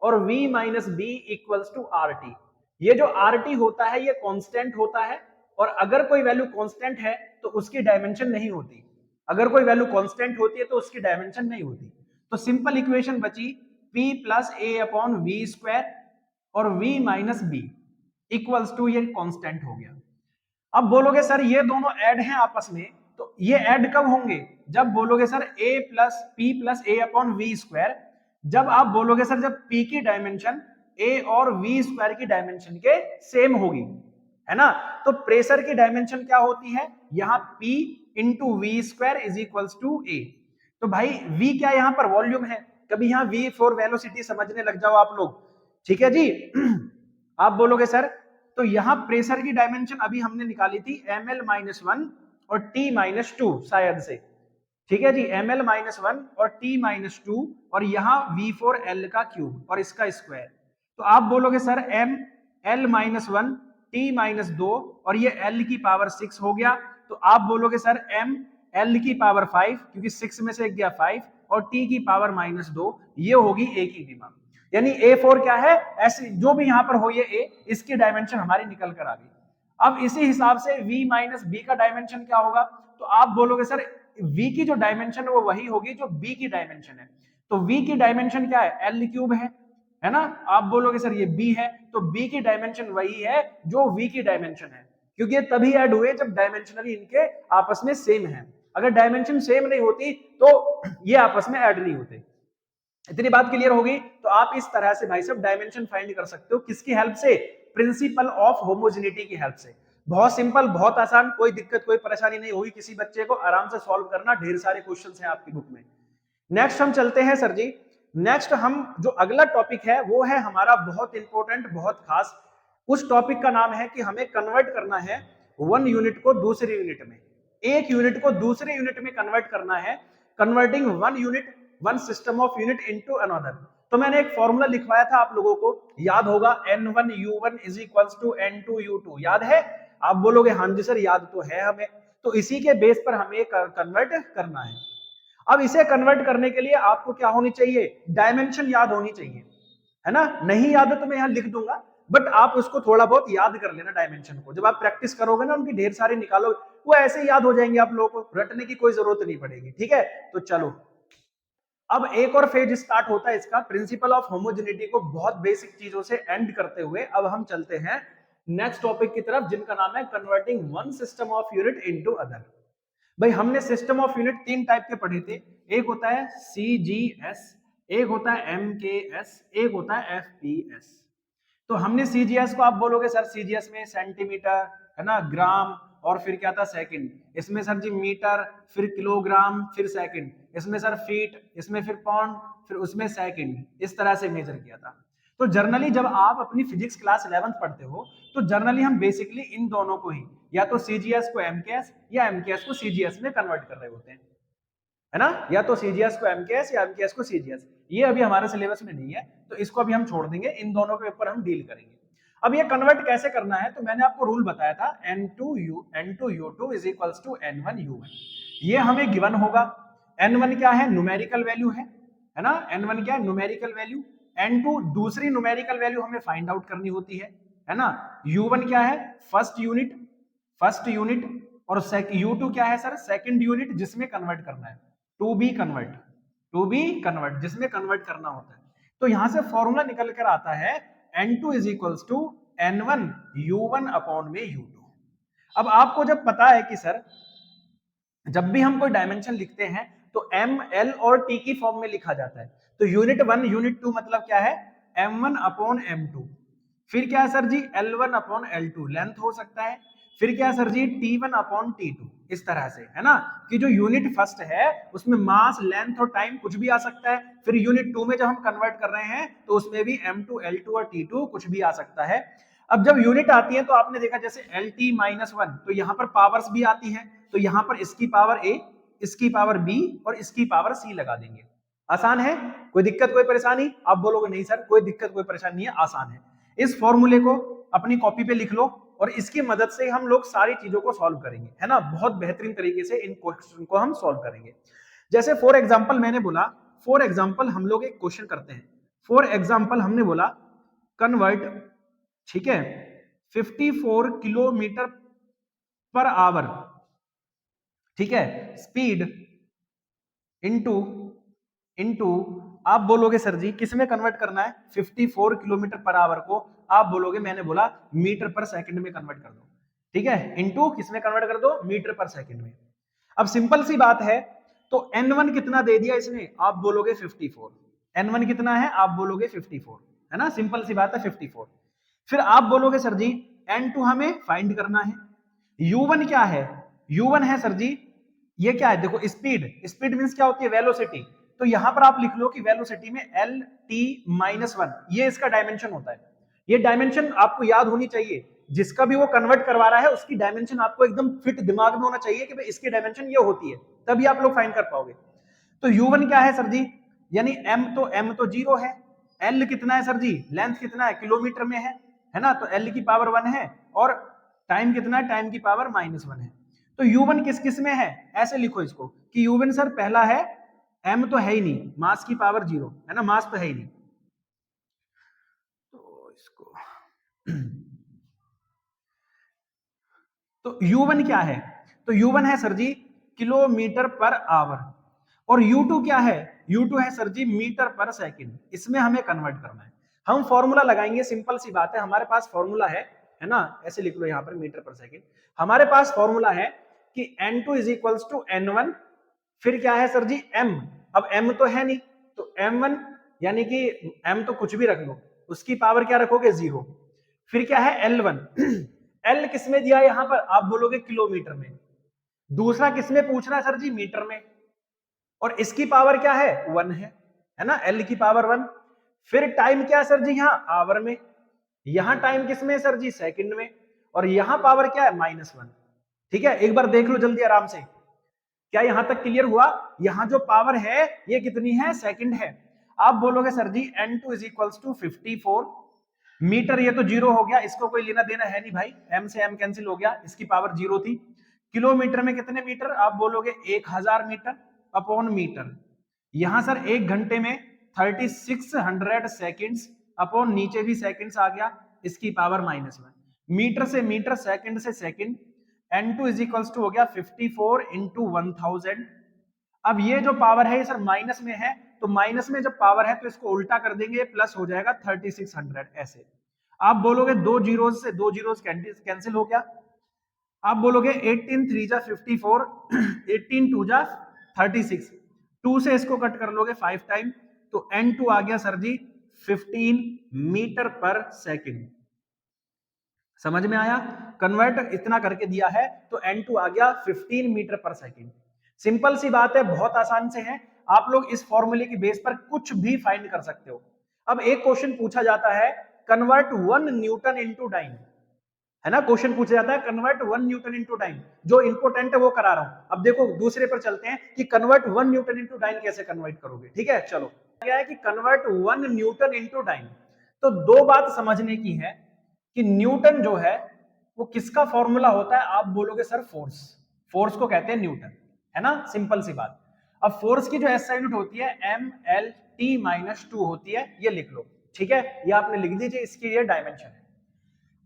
और V minus B equals to R T. ये जो आर टी होता है ये कांस्टेंट होता है, और अगर कोई वैल्यू कांस्टेंट है तो उसकी डायमेंशन नहीं होती, अगर कोई वैल्यू कांस्टेंट होती है तो उसकी डायमेंशन नहीं होती। तो सिंपल इक्वेशन बची P plus A upon V square और V minus B equals to, ये कांस्टेंट हो गया। अब बोलोगे सर ये दोनों ऐड हैं आपस में, तो ये ऐड कब होंगे, जब बोलोगे sir a plus P plus A upon V square, जब आप बोलोगे सर जब p की डायमेंशन a और v स्क्वायर की डायमेंशन के सेम होगी, है ना। तो प्रेशर की डायमेंशन क्या होती है, यहाँ p into V square is equals to a। तो भाई v क्या यहाँ पर वॉल्यूम है, कभी यहाँ v फॉर वेलोसिटी समझने लग जाओ आप लोग, ठीक है जी। आप बोलोगे सर तो यहां प्रेशर की डायमेंशन अभी हमने निकाली थी ml माइनस वन और t माइनस टू शायद से, ठीक है जी, ml माइनस वन और t माइनस टू, और यहाँ v4l का क्यूब और इसका स्क्वायर। तो आप बोलोगे sir m l minus one t minus दो और ये l की पावर 6 हो गया। तो आप बोलोगे सर m l की पावर 5, क्योंकि 6 में से एक गया 5, और t की पावर माइनस दो, ये होगी a की विमा। यानी A4 क्या है, ऐसे जो भी यहां पर हो ये A, इसकी डायमेंशन हमारी निकल कर आ गई। अब इसी हिसाब से V माइनस बी का डायमेंशन क्या होगा, तो आप बोलोगे सर V की जो डायमेंशन है वो वही होगी जो B की डायमेंशन है। तो V की डायमेंशन क्या है, L क्यूब है ना। आप बोलोगे सर ये B है, तो B की डायमेंशन वही है जो V की डायमेंशन है, क्योंकि ये तभी ऐड हुए जब डायमेंशनली इनके आपस में सेम है। अगर डायमेंशन सेम नहीं होती तो ये आपस में ऐड नहीं होते। इतनी बात क्लियर होगी। तो आप इस तरह से भाई साहब डायमेंशन फाइंड कर सकते हो, किसकी हेल्प से, प्रिंसिपल ऑफ होमोजेनिटी की हेल्प से। बहुत सिंपल, बहुत आसान, कोई दिक्कत कोई परेशानी नहीं होगी किसी बच्चे को, आराम से सॉल्व करना, ढेर सारे क्वेश्चंस हैं आपकी बुक में। नेक्स्ट हम चलते हैं सर जी, नेक्स्ट हम जो अगला टॉपिक है वो है हमारा बहुत इंपॉर्टेंट, बहुत खास। उस टॉपिक का नाम है कि हमें कन्वर्ट करना है वन यूनिट को दूसरी यूनिट में, एक यूनिट को दूसरे यूनिट में कन्वर्ट करना है, converting one unit one system of unit into another. तो मैंने एक फॉर्मूला लिखवाया था, आप लोगों को याद होगा, N1U1 is equals to N2U2, याद है। आप बोलोगे हाँ जी सर याद तो है हमें। तो इसी के बेस पर हमें कन्वर्ट करना है। अब इसे कन्वर्ट करने के लिए आपको क्या होनी चाहिए, डायमेंशन याद होनी चाहिए, है ना। नहीं याद है तो मैं यहाँ लिख दूंगा, बट आप उसको थोड़ा बहुत याद कर लेना डायमेंशन को। जब आप प्रैक्टिस करोगे ना, उनकी ढेर सारी निकालोगे, वो ऐसे ही याद हो जाएंगे, आप लोगों को रटने की कोई जरूरत नहीं पड़ेगी, ठीक है। तो चलो अब एक और फेज स्टार्ट होता है इसका, प्रिंसिपल ऑफ होमोजेनिटी को बहुत बेसिक चीजों से एंड करते हुए अब हम चलते हैं नेक्स्ट टॉपिक की तरफ, जिनका नाम है converting one system of unit into other. भाई हमने सिस्टम ऑफ यूनिट तीन टाइप के पढ़े थे, एक होता है CGS, एक होता है MKS, एक होता है FPS। तो हमने सीजीएस को, आप बोलोगे सर सीजीएस में सेंटीमीटर है ना, ग्राम, और फिर क्या था सेकंड, इसमें सर जी मीटर, फिर किलोग्राम, फिर सेकंड, इसमें सर फीट, इसमें फिर पाउंड, फिर उसमें सेकंड, इस तरह से मेजर किया था। तो जर्नली जब आप अपनी फिजिक्स क्लास 11th पढ़ते हो तो जर्नली हम बेसिकली इन दोनों को ही, या तो सीजीएस को एमकेएस या एमकेएस को सीजीएस में कन्वर्ट कर रहे होते हैं, है ना, या तो सीजीएस को एमकेएस या एमकेएस को सीजीएस। ये अभी हमारे सिलेबस में नहीं है तो इसको अभी हम छोड़ देंगे, इन दोनों के ऊपर हम डील करेंगे। अब ये कन्वर्ट कैसे करना है, तो मैंने आपको रूल बताया था N2U2 is equals to N1U1। ये हमें गिवन होगा। N1 क्या है, न्यूमेरिकल वैल्यू है ना, N1 क्या है, न्यूमेरिकल वैल्यू। N2 दूसरी न्यूमेरिकल वैल्यू हमें फाइंड आउट करनी होती है ना। U1 क्या है, फर्स्ट यूनिट, और U2 क्या है सर, सेकंड यूनिट जिसमें कन्वर्ट करना है, टू बी कन्वर्ट जिसमें कन्वर्ट करना होता है। तो यहां से फॉर्मूला निकल कर आता है N2 is equals to N1U1 upon में U2। अब आपको जब पता है कि सर जब भी हम कोई डायमेंशन लिखते हैं तो M, L और T की फॉर्म में लिखा जाता है। तो यूनिट 1 यूनिट 2 मतलब क्या है, M1 अपॉन M2, फिर क्या है सर जी L1 अपॉन L2 लेंथ हो सकता है, फिर क्या है सर जी T1 अपॉन T2, इस तरह से, है ना, कि जो यूनिट फर्स्ट है उसमें मास, लेंथ और टाइम कुछ भी आ सकता है। फिर यूनिट 2 में जब हम कन्वर्ट कर रहे हैं तो उसमें भी M2, L2 और T2 कुछ भी आ सकता है। अब जब यूनिट आती है तो आपने देखा जैसे LT-1, तो यहां पर पावर्स भी आती हैं, तो यहां पर इसकी पावर A, इसकी पावर B और इसकी पावर C लगा देंगे। आसान है, कोई दिक्कत कोई परेशानी? आप बोलोगे नहीं सर कोई दिक्कत कोई परेशानी नहीं है, आसान है। इस फॉर्मूले को अपनी कॉपी पे लिख लो और इसकी मदद से हम लोग सारी चीजों को सॉल्व करेंगे, है ना, बहुत बेहतरीन तरीके से इन क्वेश्चन को हम सॉल्व करेंगे। जैसे फॉर एग्जांपल मैंने बोला, फॉर एग्जांपल हम लोग एक क्वेश्चन करते हैं। फॉर एग्जांपल हमने बोला कन्वर्ट, ठीक है, 54 किलोमीटर पर आवर, ठीक है, स्पीड इनटू आप बोलोगे सर जी किस में कन्वर्ट करना है, 54 किलोमीटर पर आवर को आप बोलोगे, मैंने बोला मीटर पर सेकंड में कन्वर्ट कर दो, ठीक है, इनटू किस में कन्वर्ट कर दो, मीटर पर सेकंड में। अब सिंपल सी बात है, तो N1 कितना दे दिया इसने, आप बोलोगे 54, N1 कितना है आप बोलोगे 54, है ना, सिंपल सी बात है 54। फिर आप बोलोगे सर जी N2 हमें फाइंड करना है, U1 क्या है, U1 है सर जी ये क्या है, देखो स्पीड मींस क्या होती है, वेलोसिटी। तो यहां पर आप लिख लो कि वेलोसिटी में LT-1 ये इसका डायमेंशन होता है। ये डायमेंशन आपको याद होनी चाहिए, जिसका भी वो कन्वर्ट करवा रहा है उसकी डायमेंशन आपको एकदम फिट दिमाग में होना चाहिए कि भाई इसकी डायमेंशन ये होती है, तभी आप लोग फाइंड कर पाओगे। तो U1 क्या है सर जी, यानी M तो 0 है, L कितना है सर जी, लेंथ कितना है, किलोमीटर में है ना, तो L की पावर 1 है, और टाइम कितना है, टाइम की पावर -1 है। तो U1 किस किस में है, ऐसे लिखो इसको कि U1 सर पहला है, M तो है ही नहीं, मास की पावर 0 है ना, मास तो है ही नहीं, तो इसको तो U1 क्या है, तो U1 है सर जी किलोमीटर पर आवर, और U2 क्या है, U2 है सर जी मीटर पर सेकंड, इसमें हमें कन्वर्ट करना है। हम फॉर्मूला लगाएंगे, सिंपल सी बात है, हमारे पास फॉर्मूला है ना, ऐसे लिख लो यहां पर मीटर पर सेकंड। हमारे पास फॉर्मूला है कि N2 is equals to N1, फिर क्या है सर जी M, अब M तो है नहीं, तो M1 यानी कि M तो कुछ भी रख लो, उसकी पावर क्या रखोगे 0, फिर क्या है L1 L किसमें दिया यहां पर, आप बोलोगे किलोमीटर में, दूसरा किसमें पूछ रहा है सर जी, मीटर में, और इसकी पावर क्या है 1 है ना, L की पावर 1। फिर टाइम क्या है सर जी, यहां आवर में, यहां टाइम किसमें सर जी, सेकंड में, और यहां पावर क्या है -1। ठीक है, एक बार देख लो जल्दी आराम से, क्या यहां तक क्लियर हुआ, यहां जो पावर है ये कितनी है, सेकंड है। आप बोलोगे sir ji N2 is equals to 54 metre, ये तो 0 हो गया, इसको कोई लेना देना है नहीं भाई, M से M कैंसिल हो गया, इसकी पावर 0 थी। किलोमीटर में कितने मीटर, आप बोलोगे 1000 मीटर अपॉन मीटर, यहां सर 1 घंटे में 3600 सेकेंड्स अपॉन नीचे भी सेकेंड्स आ गया, इसकी पावर -1, मीटर से मीटर, सेकंड से second, N2 is equals to हो गया 54 इंटू 1000। अब ये जो पावर है ये सर माइनस में है, तो माइनस में जब पावर है तो इसको उल्टा कर देंगे, प्लस हो जाएगा 3600 ऐसे। आप बोलोगे दो जीरोस से दो जीरोस कैंसिल हो गया, आप बोलोगे 18 3 जा 54 18 2 जा 36, 2 से इसको कट कर लोगे 5 टाइम, तो N2 आ गया सर जी 15 मीटर पर सेकंड। समझ में आया? कन्वर्ट इतना करके दिया है तो N2 आ गया 15 मीटर पर सेकंड। सिंपल सी बात है, बहुत आसान से है। आप लोग इस फॉर्मूले की बेस पर कुछ भी फाइंड कर सकते हो। अब एक क्वेश्चन पूछा जाता है, कन्वर्ट 1 न्यूटन इनटू टाइम, है ना? क्वेश्चन पूछा जाता है कन्वर्ट 1 न्यूटन इनटू टाइम। जो इंपॉर्टेंट है वो करा रहा हूं। अब देखो दूसरे पर चलते हैं कि कन्वर्ट 1 न्यूटन इनटू टाइम कैसे कन्वर्ट करोगे। ठीक है, चलो। क्या है कि कन्वर्ट 1 न्यूटन इनटू टाइम, तो दो बात समझने की है कि न्यूटन जो है वो किसका फॉर्मूला होता है। आप बोलोगे सर फोर्स, फोर्स को कहते हैं न्यूटन, है ना? सिंपल सी बात। अब फोर्स की जो एसआई यूनिट होती है ML-T-2 होती है, ये लिख लो। ठीक है, ये आपने लिख दीजिए, इसकी ये डायमेंशन है।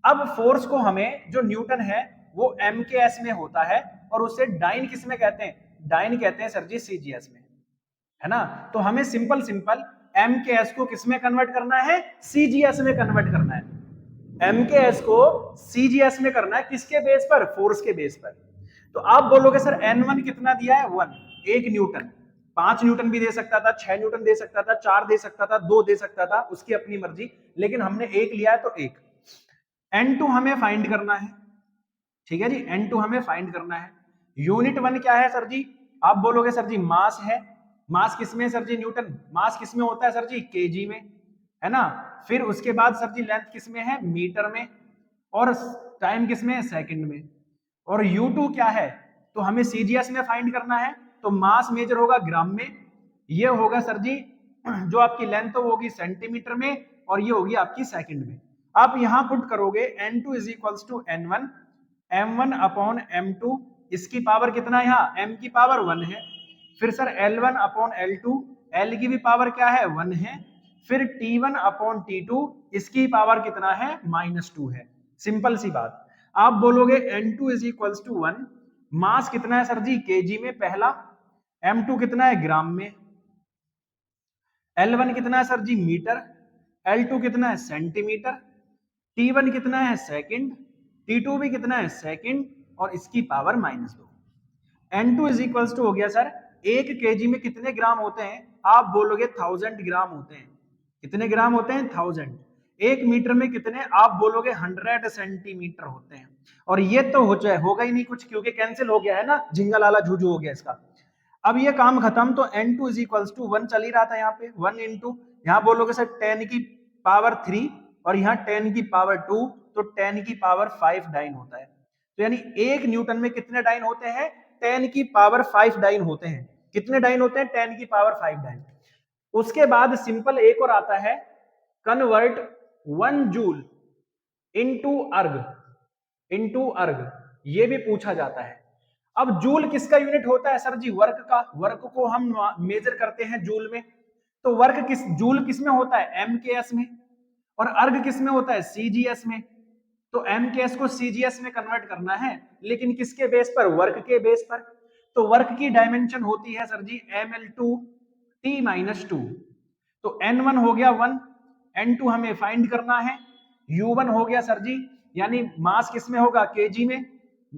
अब फोर्स को हमें, जो न्यूटन है वो एम के एस में होता है, और उसे डाइन किस में कहते हैं? डाइन कहते हैं सर जी सीजीएस में, है ना? तो हमें सिंपल सिंपल एम के एस को किस में कन्वर्ट करना है? सीजीएस में कन्वर्ट करना है। एम के एस को सीजीएस में करना है, किसके बेस पर? फोर्स के बेस पर। तो आप बोलोगे सर N1 कितना दिया है? 1, 1 न्यूटन। 5 न्यूटन भी दे सकता था, 6 न्यूटन दे सकता था, 4 दे सकता था, 2 दे सकता था, उसकी अपनी मर्जी, लेकिन हमने 1 लिया है तो 1। N2 हमें फाइंड करना है। ठीक है जी, N2 हमें फाइंड करना है। यूनिट 1 क्या है सर जी? आप बोलोगे सर जी मास है। मास किसमें सर जी? न्यूटन। मास किसमें होता है सर जी? केजी में, है ना? फिर उसके बाद सर जी लेंथ किसमें है? मीटर में। और टाइम किसमें है? सेकंड में। और U2 क्या है? तो हमें सीजीएस में फाइंड करना है, तो मास मेजर होगा ग्राम में, ये होगा सर जी जो आपकी लेंथ वो होगी सेंटीमीटर में, और ये होगी आपकी सेकंड में। आप यहां पुट करोगे N2 is equals to N1, M1 upon M2, इसकी पावर कितना है? यहाँ M की पावर 1 है। फिर sir L1 upon L2, L की भी पावर क्या है? 1 है। फिर T1 अपॉन T2, इसकी पावर कितना है? -2 है। सिंपल सी बात। आप बोलोगे N2 इज इक्वल्स टू 1, मास कितना है सर जी? केजी में पहला, M2 कितना है? ग्राम में, L1 कितना है सर जी? मीटर, L2 कितना है? सेंटीमीटर, T1 कितना है? सेकंड, T2 भी कितना है? सेकंड, और इसकी power -2। N2 is equals to हो गया सर, 1 केजी में कितने ग्राम होते हैं? आप बोलोगे 1000 ग्राम होते हैं। कितने ग्राम होते हैं? 1000। 1 मीटर में कितने? आप बोलोगे 100 सेंटीमीटर होते हैं। और ये तो हो जाए, होगा ही नहीं कुछ, क्योंकि कैंसिल हो गया है ना, झिंगा लाला झूझू हो गया इसका। अब ये काम खत्म, तो N2 इज इक्वल्स टू 1 चल ही रहा था यहाँ पे, 1 इंटू, यहाँ बोलोगे सर 10 की पावर 3, और यहाँ 10 की पावर 2, तो 10 की पावर 5 डाइन होता है। तो यानी 1 न्यूटन में कितने डाइन होते हैं? 10 की पावर 5 डाइन होते हैं। कितने डाइन होते हैं? 10 की पावर 5 डाइन। उसके बाद सिंपल एक और आता है, कन्वर्ट 1 जूल इनटू अर्ग, ये भी पूछा जाता है। अब जूल किसका यूनिट होता है सर जी? वर्क का। वर्क को हम मेजर करते हैं जूल में, तो वर्क किस, जूल किस में होता है? MKS में, और अर्ग किस में होता है? CGS में। तो MKS को CGS में कन्वर्ट करना है, लेकिन किसके बेस पर? वर्क के बेस पर। तो वर्क की डायमेंशन होती है सर जी ML2T-2। तो N1 हो गया 1, N2 हमें फाइंड करना है, U1 हो गया सर जी, यानी मास किस में होगा? केजी में,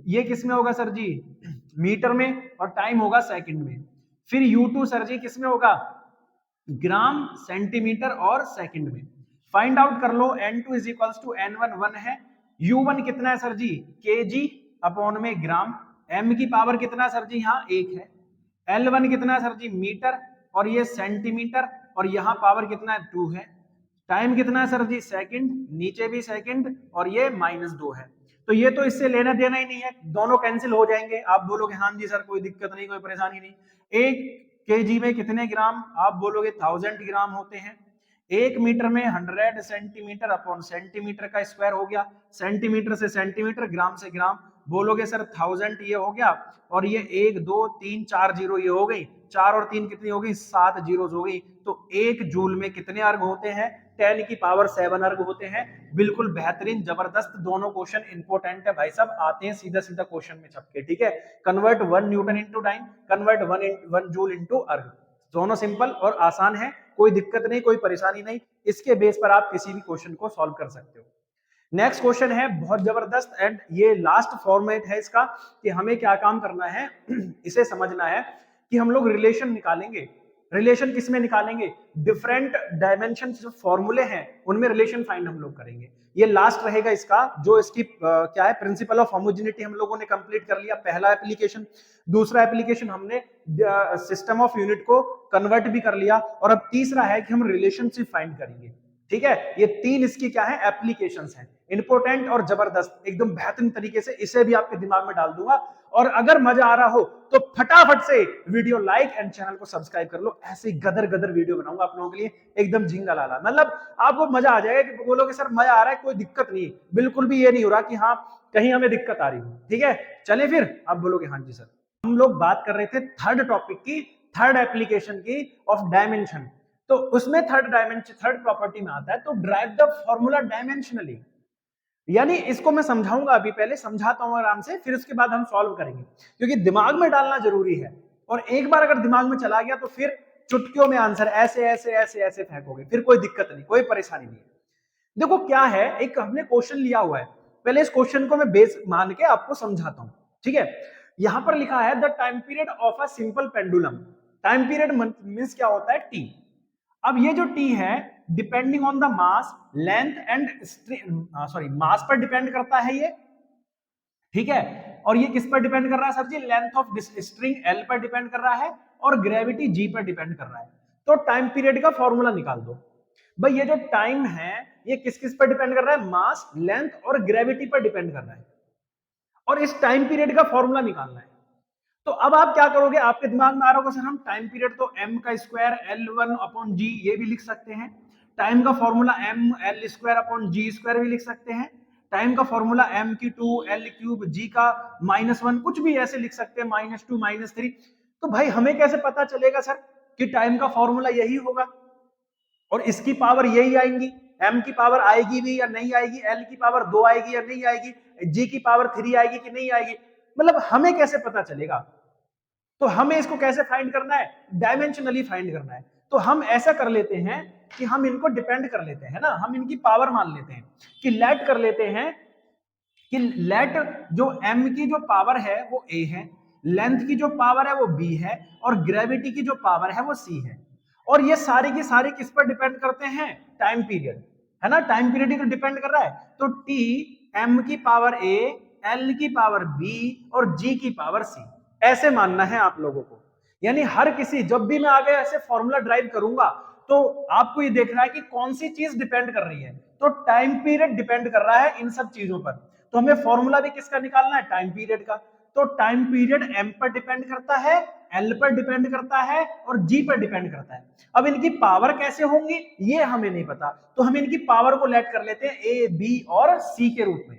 ये किस में होगा सर जी? मीटर में, और टाइम होगा सेकंड में। फिर U2 सर जी किस में होगा? ग्राम, सेंटीमीटर और सेकंड में। फाइंड आउट कर लो। N2 is equals to N1 1 है, U1 कितना है सर जी? केजी अपॉन में ग्राम, M की पावर कितना सर जी? यहाँ 1 है। L1 कितना है सर जी? मीटर, और ये सेंटीमीटर, और यहाँ पावर कितना है? 2 है। टाइम कितना है सर जी? सेकंड, नीचे भी सेकंड, और ये -2 है। तो ये तो इससे लेना देना ही नहीं है, दोनों कैंसिल हो जाएंगे। आप बोलोगे हाँ जी सर कोई दिक्कत नहीं, कोई परेशानी नहीं। 1 केजी में कितने ग्राम? आप बोलोगे 1000 ग्राम होते हैं। 1 मीटर में 100 सेंटीमीटर अपॉन सेंटीमीटर का स्क्वायर हो गया, सेंटीमीटर से सेंटीमीटर, ग्राम से ग्राम। बोलोगे सर 1000 ये हो गया, और ये 1 2 3 4 जीरो ये हो गई, 4 और 3 कितनी हो गई? 7 जीरोस हो गई। तो 1 जूल में कितने अर्ग होते हैं? 10 की पावर 7 अर्ग होते हैं। बिल्कुल बेहतरीन, जबरदस्त, दोनों क्वेश्चन इंपॉर्टेंट है भाई साहब, आते हैं सीधा सीधा क्वेश्चन में छपके। ठीक है, convert 1 Newton into time, convert 1 joule into अर्ग, दोनों सिंपल और आसान है, कोई दिक्कत नहीं, कोई परेशानी नहीं। इसके बेस पर आप किसी भी क्वेश्चन को सॉल्व कर सकते हो। नेक्स्ट क्वेश्चन है बहुत जबरदस्त, एंड ये लास्ट फॉर्मेट है इसका, कि हमें क्या काम करना है इसे समझना है कि हम लोग रिलेशन निकालेंगे। रिलेशन किस में निकालेंगे? डिफरेंट डायमेंशन जो फॉर्मूले हैं उनमें रिलेशन फाइंड हम लोग करेंगे। ये लास्ट रहेगा इसका, जो इसकी क्या है, प्रिंसिपल ऑफ होमोजेनिटी हम लोगों ने कंप्लीट कर लिया, पहला एप्लीकेशन। दूसरा एप्लीकेशन हमने सिस्टम ऑफ यूनिट को कन्वर्ट भी कर लिया, और अब तीसरा है कि हम रिलेशनशिप फाइंड करेंगे। ठीक है, ये तीन इसकी क्या है, एप्लीकेशंस हैं, इंपॉर्टेंट और जबरदस्त, एकदम बेहतरीन तरीके से इसे भी आपके दिमाग में डाल दूंगा। और अगर मजा आ रहा हो तो फटाफट से वीडियो लाइक एंड चैनल को सब्सक्राइब कर लो। ऐसे ही गदर गदर वीडियो बनाऊंगा आप लोगों के लिए, एकदम झिंगा लाला, मतलब आपको मजा आ जाएगा कि बोलोगे सर मजा आ रहा है, कोई दिक्कत नहीं, बिल्कुल भी ये नहीं हो रहा कि हाँ कहीं हमें दिक्कत आ रही हो। ठीक है, चले फिर, आप बोलोगे हाँ जी सर। हम लोग बात कर रहे थे थर्ड टॉपिक की, थर्ड एप्लीकेशन की ऑफ डायमेंशन। तो उसमें थर्ड डायमेंशन, थर्ड प्रॉपर्टी में आता है तो ड्राइव द फॉर्मूला डायमेंशनली, यानी इसको मैं समझाऊंगा, अभी पहले समझाता हूं आराम से, फिर उसके बाद हम सॉल्व करेंगे, क्योंकि दिमाग में डालना जरूरी है। और एक बार अगर दिमाग में चला गया तो फिर चुटकियों में आंसर ऐसे ऐसे ऐसे ऐसे फेंकोगे, फिर कोई दिक्कत नहीं, कोई परेशानी नहीं है। देखो क्या है, एक हमने क्वेश्चन लिया हुआ है, पहले इस क्वेश्चन को मैं बेस मान के आपको समझाता हूं। ठीक है, यहां पर लिखा है the time period of a simple pendulum. Time period means क्या होता है, टी। अब ये जो टी है depending on the mass, length and sorry mass पर डिपेंड करता है ये। ठीक है, और ये किस पर डिपेंड कर रहा है sir ji, length of string L पर डिपेंड कर रहा है, और ग्रेविटी जी पर डिपेंड कर रहा है। तो टाइम पीरियड का फॉर्मूला निकाल दो भाई। ये जो टाइम है ये किस किस पर डिपेंड कर रहा है, मास, लेंथ और ग्रेविटी पर डिपेंड कर रहा है, और इस टाइम पीरियड का फॉर्मूला निकालना है। तो अब आप क्या करोगे, आपके दिमाग में आ रहा होगा सर हम टाइम पीरियड तो m का स्क्वायर L1 अपॉन जी ये भी लिख सकते हैं, टाइम का formula m L square upon G square भी लिख सकते हैं, टाइम का फॉर्मूला m की 2 L क्यूब जी का -1 कुछ भी ऐसे लिख सकते हैं, -2 -3। तो भाई हमें कैसे पता चलेगा सर कि टाइम का फॉर्मूला यही होगा और इसकी पावर यही आएंगी, m की पावर आएगी भी या नहीं आएगी, L की पावर 2 आएगी या नहीं आएगी, g की पावर 3 आएगी कि नहीं आएगी, मतलब हमें कैसे पता चलेगा? तो हमें इसको कैसे फाइंड करना है, डायमेंशनली फाइंड करना है। तो हम ऐसा कर लेते हैं कि हम इनको डिपेंड कर लेते हैं ना, हम इनकी पावर मान लेते हैं कि लेट कर लेते हैं कि लेट जो m की जो पावर है वो a है, लेंथ की जो पावर है वो b है, और ग्रेविटी की जो पावर है वो c है। और ये सारी की सारी किस पर डिपेंड करते हैं, टाइम पीरियड, है ना, टाइम पीरियड ही तो डिपेंड कर रहा है। तो t m की पावर a, l की पावर b और g की पावर c, ऐसे मानना है आप लोगों को। यानी हर किसी, जब भी मैं आगे ऐसे फॉर्मूला ड्राइव करूंगा तो आपको ये देखना है कि कौन सी चीज डिपेंड कर रही है। तो टाइम पीरियड डिपेंड कर रहा है इन सब चीजों पर, तो हमें फॉर्मूला भी किसका निकालना है, टाइम पीरियड का। तो टाइम पीरियड m पर डिपेंड करता है, l पर डिपेंड करता है और g पर डिपेंड करता है। अब इनकी पावर कैसे होंगी ये हमें नहीं पता, तो हम इनकी पावर को लेट कर लेते हैं a, b और c के रूप में।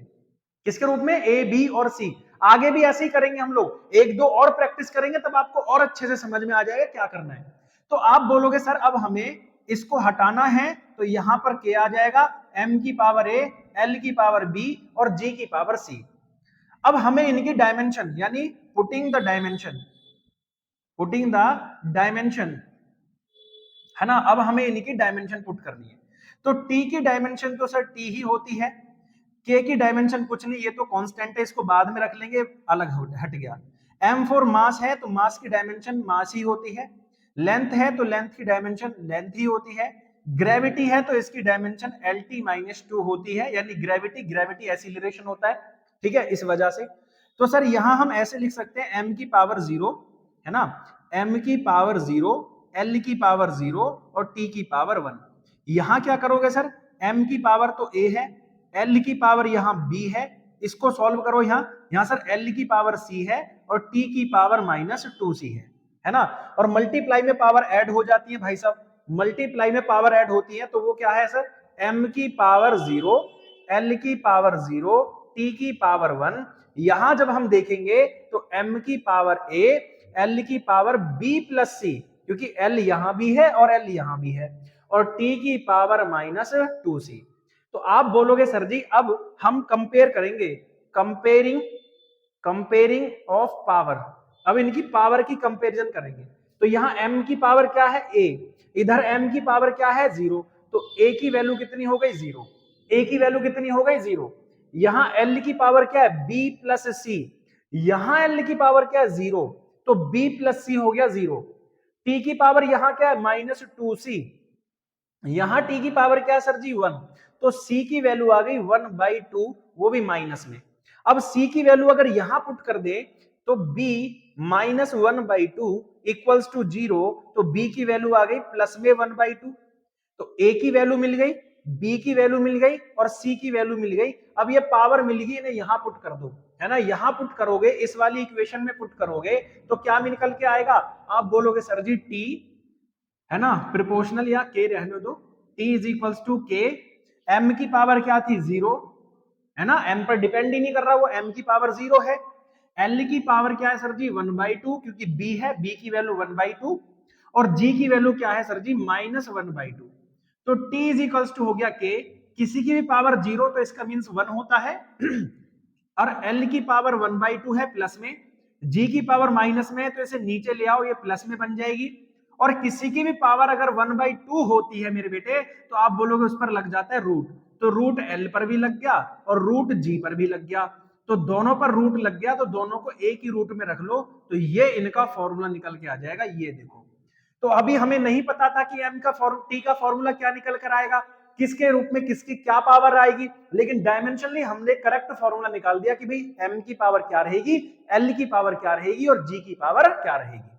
किसके रूप में, a, b और c। आगे भी ऐसे ही करेंगे हम लोग, एक दो और प्रैक्टिस करेंगे तब आपको और अच्छे से समझ में आ जाएगा क्या करना है। तो आप बोलोगे सर अब हमें इसको हटाना है, तो यहां पर क्या आ जाएगा, m की पावर a, l की पावर b और g की पावर c। अब हमें इनकी डायमेंशन, यानी पुटिंग द डायमेंशन, है ना, अब हमें इनकी डायमेंशन पुट करनी है। तो t की डायमेंशन तो सर t ही होती है, k की डायमेंशन कुछ नहीं, ये तो कांस्टेंट है, इसको बाद में रख लेंगे, अलग हट गया। m फॉर मास है तो मास की डायमेंशन मास ही होती है, लेंथ है तो लेंथ की डायमेंशन लेंथ ही होती है, ग्रेविटी है तो इसकी डायमेंशन LT-2 होती है, यानी ग्रेविटी एसिलरेशन होता है। ठीक है, इस वजह से तो सर यहां हम ऐसे लिख सकते हैं m की पावर 0, है ना, m की पावर 0, l की पावर 0 और t की पावर 1। यहां क्या करोगे सर, m की पावर तो a है, l की पावर यहाँ b है, इसको सॉल्व करो, यहाँ सर l की पावर c है और t की पावर -2c है ना। और मल्टीप्लाई में पावर ऐड हो जाती है भाई साहब, मल्टीप्लाई में पावर ऐड होती है तो वो क्या है सर, m की पावर 0, l की पावर 0, t की पावर 1। यहां जब हम देखेंगे तो m की पावर a, l की पावर b प्लस c, क्योंकि l यहां भी है और l यहां भी है, और t की पावर -2c। तो आप बोलोगे सर जी अब हम कंपेयर करेंगे, कंपेयरिंग ऑफ पावर, अब इनकी पावर की कंपैरिजन करेंगे। तो यहां m की पावर क्या है, a, इधर m की पावर क्या है, 0, तो a की वैल्यू कितनी हो गई, 0, a की वैल्यू कितनी हो गई, 0। यहां l की पावर क्या है, b प्लस c, यहां l की पावर क्या है, 0, तो b प्लस c हो गया 0। टी की पावर यहाँ क्या है -2c, यहां टी की पावर क्या है सर जी 1, तो c की वैल्यू आ गई 1/2, वो भी माइनस में। अब c की वैल्यू अगर यहां पुट कर दे तो b -1/2 इक्वल्स टू 0, तो b की वैल्यू आ गई प्लस में 1/2, तो a की वैल्यू मिल गई, b की वैल्यू मिल गई और c की वैल्यू मिल गई। अब ये पावर मिल गई इन्हें यहां पुट कर दो, है ना, यहां पुट करोगे, इस वाली इक्वेशन में पुट करोगे तो क्या निकल के आएगा, आप बोलोगे सर जी t, है ना, प्रोपोर्शनल या k रहने दो, t is equals to k, m की पावर क्या थी 0, है ना, m पर डिपेंड ही नहीं कर रहा, वो m की पावर 0 है। l की पावर क्या है सर जी 1/2, क्योंकि b है, b की वैल्यू 1/2, और g की वैल्यू क्या है सर जी -1/2, तो t इज इक्वल्स टू हो गया k, किसी की भी पावर 0 तो इसका मीन्स 1 होता है और l की पावर 1/2 है प्लस में, g की पावर माइनस में है तो इसे नीचे ले आओ, ये प्लस में बन जाएगी, और किसी की भी पावर अगर 1/2 होती है मेरे बेटे तो आप बोलोगे उस पर लग जाता है रूट, तो रूट l पर भी लग गया और रूट g पर भी लग गया, तो दोनों पर रूट लग गया, तो दोनों को एक ही रूट में रख लो, तो ये इनका फॉर्मूला निकल के आ जाएगा, ये देखो। तो अभी हमें नहीं पता था कि m का t का फॉर्मूला क्या निकल कर आएगा, किसके रूप में किसकी क्या पावर आएगी, लेकिन डायमेंशनली हमने करेक्ट फॉर्मूला निकाल दिया कि भाई m की पावर क्या रहेगी, l की पावर क्या रहेगी और g की पावर क्या रहेगी।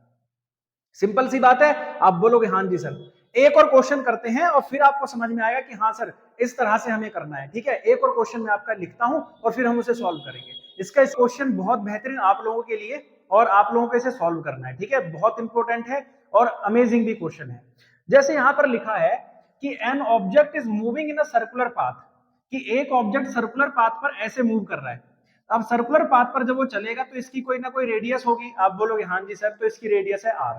सिंपल सी बात है, आप बोलोगे हाँ जी सर। एक और क्वेश्चन करते हैं और फिर आपको समझ में आएगा कि हाँ सर इस तरह से हमें करना है, ठीक है। एक और क्वेश्चन मैं आपका लिखता हूं और फिर हम उसे सॉल्व करेंगे। इसका इस क्वेश्चन बहुत बेहतरीन आप लोगों के लिए और आप लोगों को इसे सॉल्व करना है, ठीक है, बहुत इंपॉर्टेंट है और अमेजिंग भी क्वेश्चन है। जैसे यहां पर लिखा है कि an object is moving in a circular path, कि एक ऑब्जेक्ट सर्कुलर पाथ पर ऐसे मूव कर रहा है। अब सर्कुलर पाथ पर जब वो चलेगा तो इसकी कोई ना कोई रेडियस होगी, आप बोलोगे हाँ जी सर, तो इसकी रेडियस है r,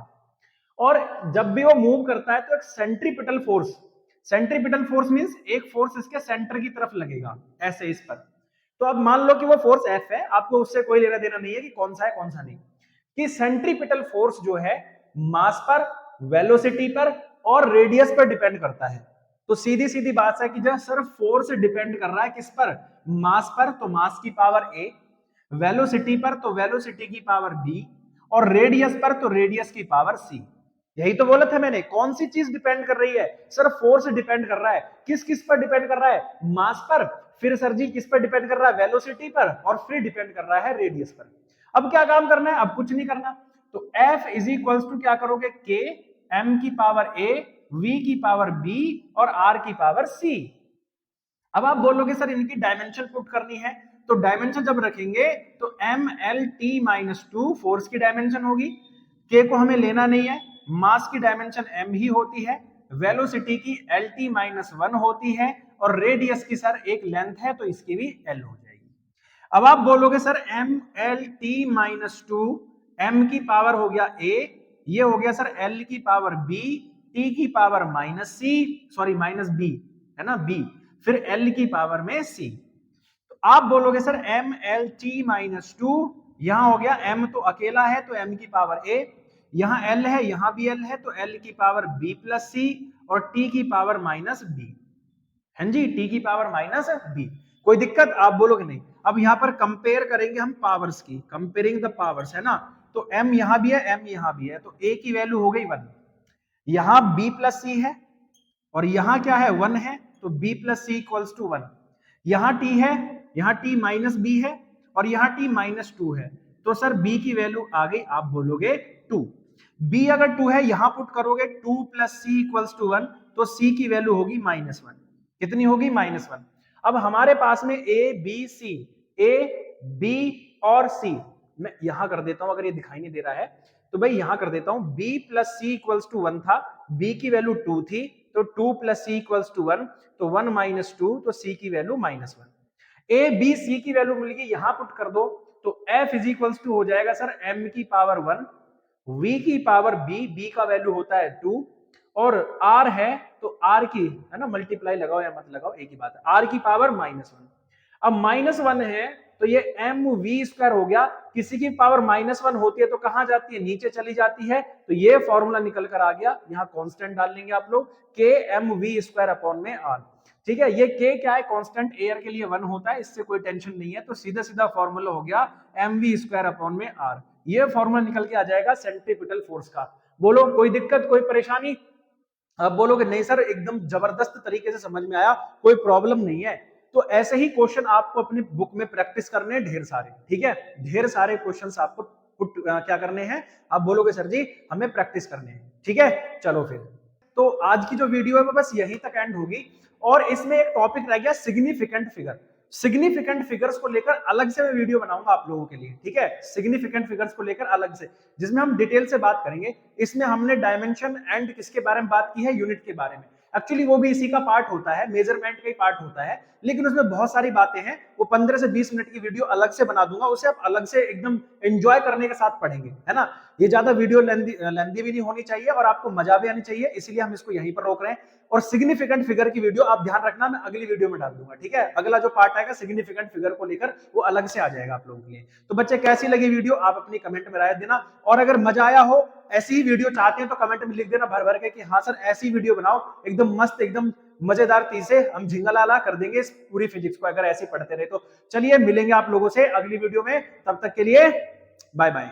और जब भी वो मूव करता है तो एक centripetal force, centripetal force means एक फोर्स इसके सेंटर की तरफ लगेगा ऐसे इस पर। तो अब मान लो कि वो फोर्स F है, आपको उससे कोई लेना देना नहीं है कि कौन सा है कौन सा नहीं, कि सेंट्रीपिटल फोर्स जो है मास पर, वेलोसिटी पर और रेडियस पर डिपेंड करता है। तो सीधी सीधी बात है कि जब सिर्फ फोर्स डिपेंड कर रहा है किस पर, मास पर, तो मास की पावर a, वेलोसिटी पर तो वेलोसिटी की पावर b, और रेडियस पर तो रेडियस की पावर c। यही तो बोला था मैंने, कौन सी चीज डिपेंड कर रही है, सिर्फ फोर्स डिपेंड कर रहा है, किस किस पर डिपेंड कर रहा है, मास पर, फिर सर जी किस पर डिपेंड कर रहा है, वेलोसिटी पर, और फिर डिपेंड कर रहा है रेडियस पर। अब क्या काम करना है, अब कुछ नहीं करना, तो F इज इक्वल्स टू क्या करोगे, K m की पावर a, v की पावर b और r की पावर c। अब आप बोलोगे सर इनकी डायमेंशन पुट करनी है, तो डायमेंशन जब रखेंगे तो M L T minus 2 force की डायमेंशन होगी, के को हमें लेना नहीं है, मास की डायमेंशन एम ही होती है, वेलोसिटी की एल टी माइनस 1 होती है, और रेडियस की सर एक लेंथ है तो इसकी भी एल हो जाएगी। अब आप बोलोगे sir M L T minus 2, M की पावर हो गया ए, ये हो गया सर एल की पावर बी, टी की power minus C, sorry minus B, है ना बी, फिर एल की पावर में सी। तो आप बोलोगे sir M L T minus 2, यहां हो गया एम तो अकेला है तो एम की पावर ए, यहां एल है यहां भी एल है तो एल की पावर बी प्लस सी, और टी की पावर माइनस बी, है जी, टी की पावर माइनस बी। कोई दिक्कत, आप बोलोगे नहीं। अब यहां पर कंपेयर करेंगे हम पावर्स की, कंपेयरिंग द पावर्स, है ना, तो m यहां भी है m यहां भी है, तो a की वैल्यू हो गई 1, यहां b प्लस सी है और यहां क्या है 1 है, तो b plus C equals to 1, यहां t है, यहां t माइनस b है और यहां t माइनस 2 है, तो सर b की वैल्यू आ गई, आप बोलोगे 2। b अगर 2 है यहां पुट करोगे 2 प्लस सी इक्वल्स टू 1, तो c की वैल्यू होगी -1, कितनी होगी -1। अब हमारे पास में a b c, a b और c, मैं यहां कर देता हूं अगर ये दिखाई नहीं दे रहा है तो भाई यहां कर देता हूं, b plus C equals to 1 था, b की वैल्यू 2 थी, तो 2 प्लस सी इक्वल्स टू 1, तो 1 माइनस 2, तो c की वैल्यू -1। a b c की वैल्यू मिल गई, यहां पुट कर दो, तो f इज इक्वल्स टू हो जाएगा सर m की पावर 1, v की पावर b, b का वैल्यू होता है 2, और r है तो r की, है ना, मल्टीप्लाई लगाओ या मत लगाओ एक ही बात है, r की पावर -1। अब -1 है तो ये एम वी स्क्वायर हो गया, किसी की पावर -1 होती है तो कहां जाती है, नीचे चली जाती है, तो ये फॉर्मूला निकल कर आ गया, यहां कांस्टेंट डाल लेंगे आप लोग, के एम वी स्क्वायर अपॉन में आर। ठीक है, ये के क्या है, कांस्टेंट, एयर के लिए 1 होता है, इससे कोई टेंशन नहीं है, तो सीधा सीधा फॉर्मूला हो गया एम वी स्क्वायर अपॉन में आर। ये फॉर्मूला निकल के आ जाएगा सेंट्रीपिटल फोर्स का। बोलो कोई दिक्कत, कोई परेशानी? आप बोलोगे नहीं सर एकदम जबरदस्त तरीके से समझ में आया, कोई प्रॉब्लम नहीं है। तो ऐसे ही क्वेश्चन आपको अपनी बुक में प्रैक्टिस करने हैं ढेर सारे, ठीक है, ढेर सारे क्वेश्चंस आपको क्या करने हैं, आप बोलोगे सर जी हमें प्रैक्टिस करने हैं, ठीक है। चलो फिर तो आज की जो वीडियो है वो बस यहीं तक एंड होगी, और इसमें एक टॉपिक रह गया सिग्निफिकेंट फिगर। सिग्निफिकेंट फिगर्स को लेकर अलग से मैं वीडियो बनाऊंगा आप लोगों के लिए, ठीक है, सिग्निफिकेंट फिगर्स को लेकर अलग से, जिसमें हम डिटेल से बात करेंगे। इसमें हमने डायमेंशन एंड किसके बारे में बात की है, यूनिट के बारे में। एक्चुअली वो भी इसी का पार्ट होता है, मेजरमेंट का ही पार्ट होता है, लेकिन उसमें बहुत सारी बातें हैं। वो 15 से 20 मिनट की वीडियो अलग से बना दूंगा, उसे आप अलग से एकदम एंजॉय करने के साथ पढ़ेंगे, है ना। ये ज्यादा वीडियो लेंदी भी नहीं होनी चाहिए और आपको मजा भी आनी चाहिए, इसलिए हम इसको यहीं पर रोक रहे हैं। और सिग्निफिकेंट फिगर की वीडियो आप ध्यान रखना, मैं अगली वीडियो में डाल दूंगा, ठीक है। अगला जो पार्ट आएगा सिग्निफिकेंट फिगर को लेकर वो अलग से आ जाएगा आप लोगों के लिए। तो बच्चे कैसी लगी वीडियो आप अपनी कमेंट में राय देना, और अगर मजा आया हो, ऐसी ही वीडियो चाहते हैं तो कमेंट में लिख देना भर भर के कि हाँ सर ऐसी वीडियो बनाओ, एकदम मस्त, एकदम मजेदार चीज से हम झिंगालाला कर देंगे इस पूरी फिजिक्स को, अगर ऐसे पढ़ते रहे तो। चलिए मिलेंगे आप लोगों से अगली वीडियो में, तब तक के लिए बाय बाय।